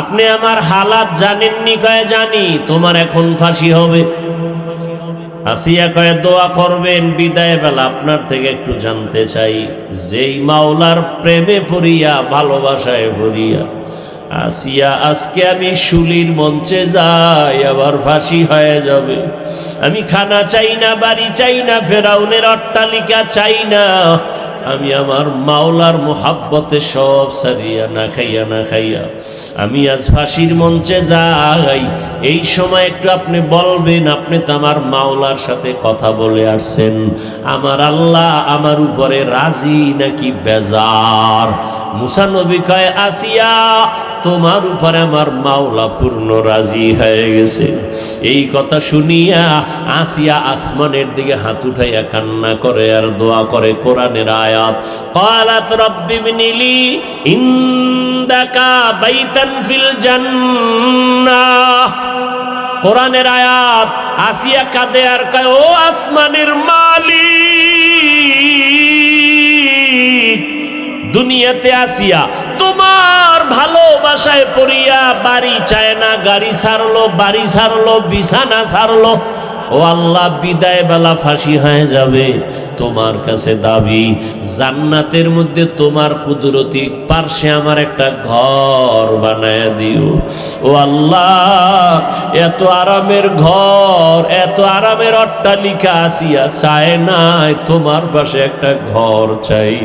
আপনি আমার হালাত জানেননি? কয়, জানি, তোমার এখন ফাঁসি হবে। আসিয়া কয়, দোয়া করবেন, বিদায় বেলা আপনার থেকে একটু জানতে চাই, যেই মাওলার প্রেমে পড়িয়া ভালোবাসায় ভরিয়া আসিয়া আজকে আমি শুলির মঞ্চে যাই, আবার ফাঁসি হয়ে যাবে। আমি খানা চাই না, বাড়ি চাই না, ফেরাউনের অট্টালিকা চাই না, আমি আমার মাওলার মোহাব্বতে সব সারিয়া না খাইয়া আমি আজ ফাঁসির মঞ্চে যাই। এই সময় একটু আপনি বলবেন, আপনি তো আমার মাওলার সাথে কথা বলে আসছেন, আমার আল্লাহ আমার উপরে রাজি নাকি বেজার? মুসা নবী কয়, আসিয়া, তোমার উপরে আমার মাওলা পূর্ণ রাজি হয়ে গেছে। এই কথা শুনিয়া আসিয়া আসমানের দিকে হাত উঠাইয়া কান্না করে আর দোয়া করে। কোরআনের আয়াত, ক্বালাত রাব্বি ইবনিলি ইনদাকা বাইতান ফিল জান্নাহ। কোরআনের আয়াত। আসিয়া কাঁদে আর কয়, ও আসমানের মালিক, দুনিয়াতে আসিয়া তোমার ভালোবাসায় পড়িয়া বাড়ি চায় না, গাড়ি ছাড়লো, বাড়ি ছাড়লো, বিছানা ছাড়লো। ও আল্লাহ, বিদায় বেলা ফাঁসি হয়ে যাবে। তোমার কাছে দাবি, জান্নাতের মধ্যে তোমার কুদরতি পার্শ্বে আমার একটা ঘর বানায় দিও। ও আল্লাহ, এত আরামের ঘর, এত আরামের অট্টালিকা আসিয়া চায় নাই, তোমার পাশে একটা ঘর চাই।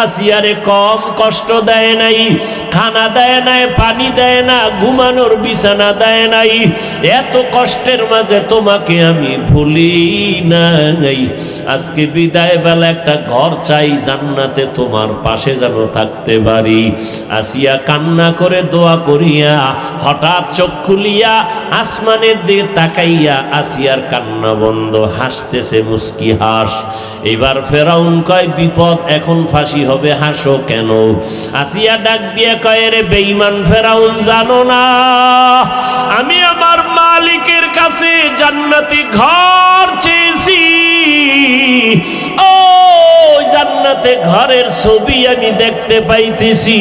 আসিয়ারে কম কষ্ট দেয় নাই, খানা দেয় নাই, পানি দেয় না, ঘুমানোর বিছানা দেয় নাই। এত কষ্টের মাঝে তোমাকে আমি ভুলি নাই। আজকে বিদায় বেলা একটা ঘর চাই জান্নাতে, তোমার পাশে যেন থাকতে পারি। আসিয়া কান্না করে দোয়া করিয়া হঠাৎ চোখ খুলিয়া আসমানের দিকে তাকাইয়া আসিয়ার কান্না বন্ধ, হাসতেছে মুস্কি হাস। এবার ফেরাউন কয় বিপদ, এখন ফাঁসি হবে, হাসো কেন? আসিয়া ডাক দিয়ে কয় রে বেঈমান ফেরাউন, জানো না আমি আমার মালিকের কাছে জান্নাতি ঘর চেয়েছি, ও জান্নাতে ঘরের ছবি আমি দেখতে পাইতেছি।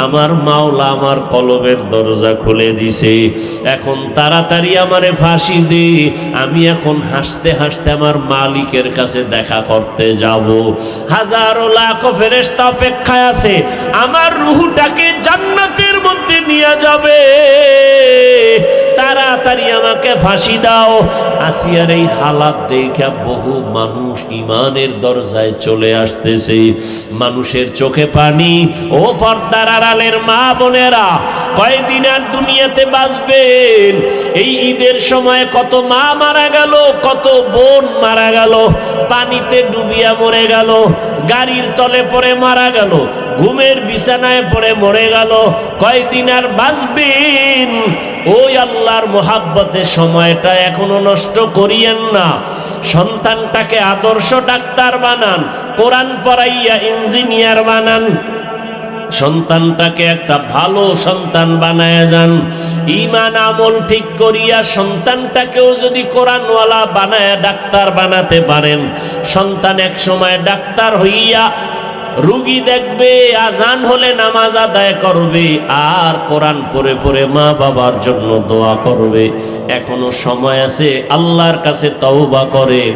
আমার মাওলা আমার কলবের দরজা খুলে দিছে, এখন তাড়াতাড়ি আমারে ফাঁসি দে, আমি এখন হাসতে হাসতে আমার মালিকের কাছে দেখা করতে যাব। হাজারো লাখো ফেরেশতা অপেক্ষায় আছে, আমার রূহটাকে জান্নাতের মধ্যে নিয়ে যাবে, তাড়াতাড়ি আমাকে ফাঁসি দাও। আসিয়ার এই হালাত দেখে বহু মানুষ ইমানের দরজায় চলে আসতেছে, মানুষের চোখে পানি। ও পর্দার আড়ালের মা বোনেরা, কয়দিন আর দুনিয়াতে বাঁচবেন? এই ঈদের সময় কত মা মারা গেল, কত বোন মারা গেল, পানিতে ডুবিয়া মরে গেল, গাড়ির তলে পড়ে মারা গেল, ঘুমের বিছানায় পড়ে মরে গেল। কয়দিন আর বাঁচবেন? ওই আল্লাহর মোহাব্বতে সময়টা এখনো নষ্ট করিয়েন না। সন্তানটাকে আদর্শ ডাক্তার বানান, কোরআন পড়াইয়া ইঞ্জিনিয়ার বানান, সন্তানটাকে একটা ভালো সন্তান বানায় যান। ঈমান আমল ঠিক করিয়া সন্তানটাকেও যদি কোরআনওয়ালা বানায় ডাক্তার বানাতে পারেন, সন্তান এক সময় ডাক্তার হইয়া রুগী দেখবে, আজান হলে নামাজ আদায় করবে, আর কোরআন পড়ে পড়ে মা বাবার জন্য দোয়া করবে। এখনো সময় আছে, আল্লাহর কাছে তওবা করেন,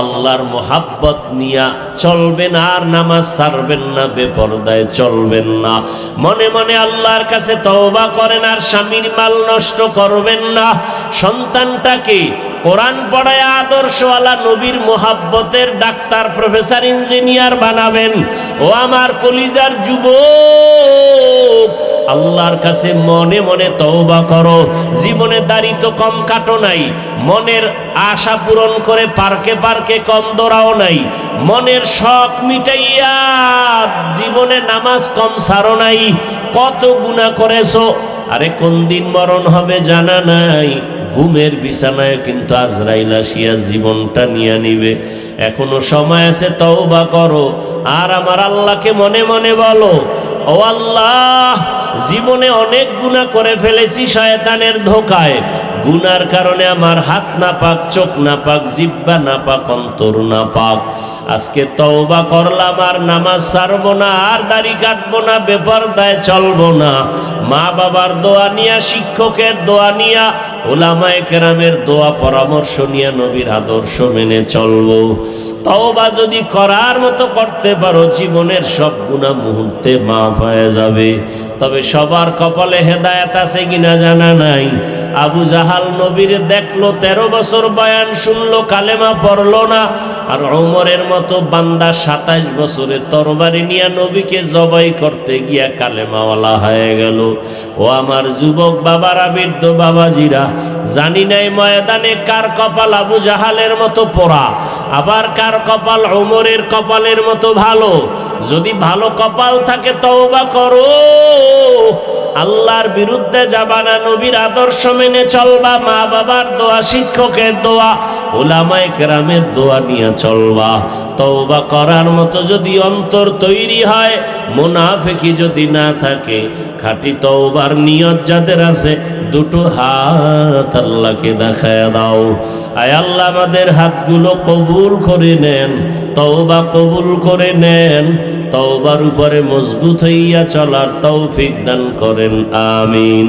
আল্লাহর মোহাব্বত নিয়া চলবেন, আর নামাজ ছাড়বেন না, বেপরদায় চলবেন না। মনে মনে আল্লাহর কাছে তওবা করেন, আর স্বামীর মাল নষ্ট করবেন না। সন্তানটাকে কোরআন পড়ায় আদর্শওয়ালা নবীর মোহাব্বতের ডাক্তার, প্রফেসর, ইঞ্জিনিয়ার বানাবেন। ও আমার কলিজার যুবক, আল্লাহর কাছে মনে মনে তওবা করো। জীবনে দাড়ি তো কম কাটো নাই, মনের আশা পূরণ করে পার্কে পার্কে কম দৌড়াও নাই, মনের শখ মিটাইয়া জীবনে নামাজ কম ছাড়ো নাই। কত গুনাহ করেছো, আরে কোন দিন মরণ হবে জানা নাই। ঘুমের বিছানায় কিন্তু আজরাইল আসিয়া জীবনটা নিয়ে নিবে। এখনো সময় আছে, তওবা করো। আর আমার আল্লাহকে মনে মনে বলো, ও আল্লাহ, জীবনে অনেক গুনাহ করে ফেলেছি শয়তানের ধোকায়। গুনার কারণে আমার হাত নাপাক, চোখ নাপাক, জিহ্বা নাপাক, অন্তর নাপাক। আজকে তওবা করলাম, আর নামাজ ছাড়বো না, আর দাড়ি কাটবো না, বেপরদায় চলবো না। মা বাবার দোয়া নিয়া, শিক্ষকের দোয়া নিয়া, উলামায়ে কেরামের দোয়া পরামর্শ নিয়ে নবীর আদর্শ মেনে চলবো। তওবা যদি করার মতো করতে পারো, জীবনের সব গুনাহ মুহূর্তে মাফ হয়ে যাবে। তবে সবার কপালে হেদায়েত আছে কিনা জানা নাই। আবু জাহাল নবীর দেখলো, 13 বছর বয়ান শুনলো, কালেমা পড়লো না। আর ওমরের মতো বান্দা 27 বছরে তরবারি নিয়ে নবীকে জবাই করতে গিয়া কালেমাওয়ালা হয়ে গেল। ও আমার যুবক বাবারা, বৃদ্ধ বাবাজিরা, জানি নাই ময়দানে কার কপাল আবু জাহালের মতো পোড়া, আবার কার কপাল ওমরের কপালের মতো ভালো। যদি ভালো কপাল থাকে তওবা করো, আল্লাহর বিরুদ্ধে যাবা না, নবীর আদর্শ মেনে চলবা, মা বাবার দোয়া, শিক্ষকের দোয়া, উলামায়ে কেরামের দোয়া নিয়ে চলবা। তওবা করার মতো যদি অন্তর তৈরি হয়, মুনাফিকি যদি না থাকে, খাঁটি তওবার নিয়ত যাদের আছে, দুটো হাত আল্লাহকে দেখায় দাও। আয় আল্লাহ, আমাদের হাতগুলো কবুল করে নেন, তওবা কবুল করে নেন, তওবার উপরে মজবুত হইয়া চলার তৌফিক দান করেন, আমিন।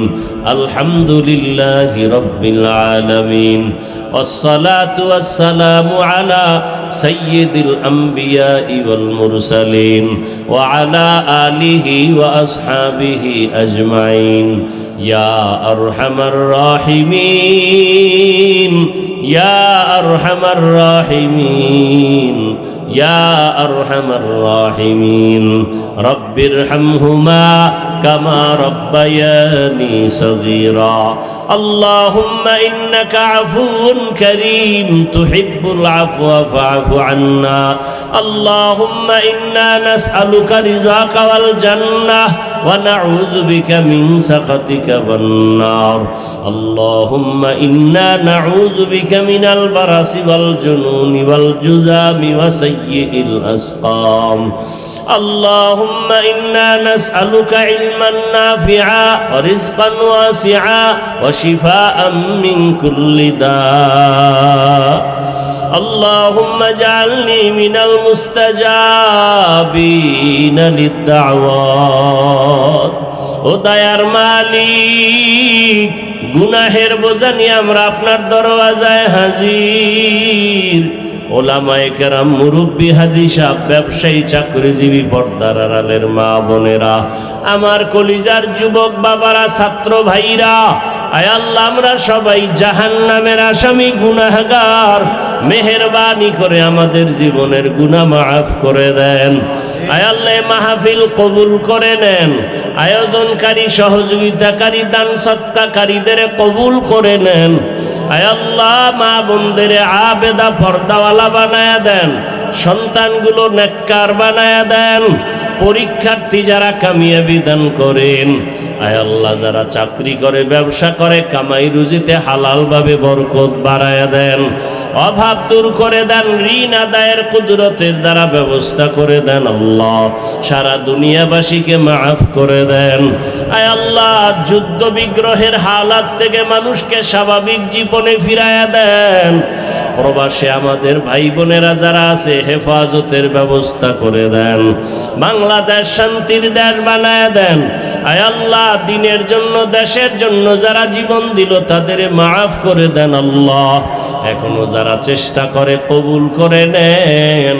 আলহামদুলিল্লাহি রাব্বিল আলামিন, ওয়াসসালাতু ওয়াসসালামু আলা সাইয়্যিদিল আমবিয়াই ওয়াল মুরসালিন ওয়া আলা আলিহি ওয়া আসহাবিহি আজমাইন। ইয়া আরহামার রাহিমিন, ইয়া আরহামার রাহিমিন, ইয়া আরহামার রাহিমিন। রব্বিরহামহুমা كما ربياني صغيرا اللهم إنك عفو كريم تحب العفو فاعف عنا اللهم إنا نسألك رضاك والجنة ونعوذ بك من سخطك والنار اللهم إنا نعوذ بك من البرص والجنون والجذام وسيء الأسقام اللهم إنا نسألك علما نافعا ورزقا واسعا وشفاء من كل داء اللهم اجعلني من المستجابين للدعوات ও দয়ার মালিক গুনাহের বোঝা নিয়ে আমরা আপনার দরওয়াজায় হাজির ওলামায়ে কেরাম মুরব্বী হাজী সাহেব ব্যবসায়ী চাকরিজীবী পর্দার আড়ালের মা বোনেরা আমার কলিজার যুবক বাবারা ছাত্র ভাইরা আয় আল্লাহ আমরা সবাই জাহান্নামের আসামি গুনাহগার মেহেরবানি করে আমাদের জীবনের গুনাহ মাফ করে দেন আয় আল্লাহ মাহফিল কবুল করে নেন আয়োজনকারী সহযোগিতাকারী দান সৎকারীদের কবুল করে নেন আয় আল্লাহ মা বোনদের আবেদা পর্দাওয়ালা বানায়া দেন সন্তানগুলো নেককার বানায়া দেন পরীক্ষার্থী যারা কামিয়াবি দান করেন আয় আল্লাহ যারা চাকরি করে ব্যবসা করে কামাই রুজিতে হালাল ভাবে বরকত বাড়ায়া দেন অভাব দূর করে দেন ঋণ আদায়ের কুদরতের দ্বারা ব্যবস্থা করে দেন আল্লাহ সারা দুনিয়াবাসীকে মাফ করে দেন আয় আল্লাহ যুদ্ধ বিগ্রহের হালাত থেকে মানুষকে স্বাভাবিক জীবনে ফিরায়া দেন প্রবাসে আমাদের ভাই বোনেরা যারা আছে হেফাজতের ব্যবস্থা করে দেন বাংলাদেশ শান্তির দেশ বানায় দেন আয় আল্লাহ দ্বীনের জন্য দেশের জন্য যারা জীবন দিল তাদের মাফ করে দেন আল্লাহ এখনো যারা চেষ্টা করে কবুল করে নেন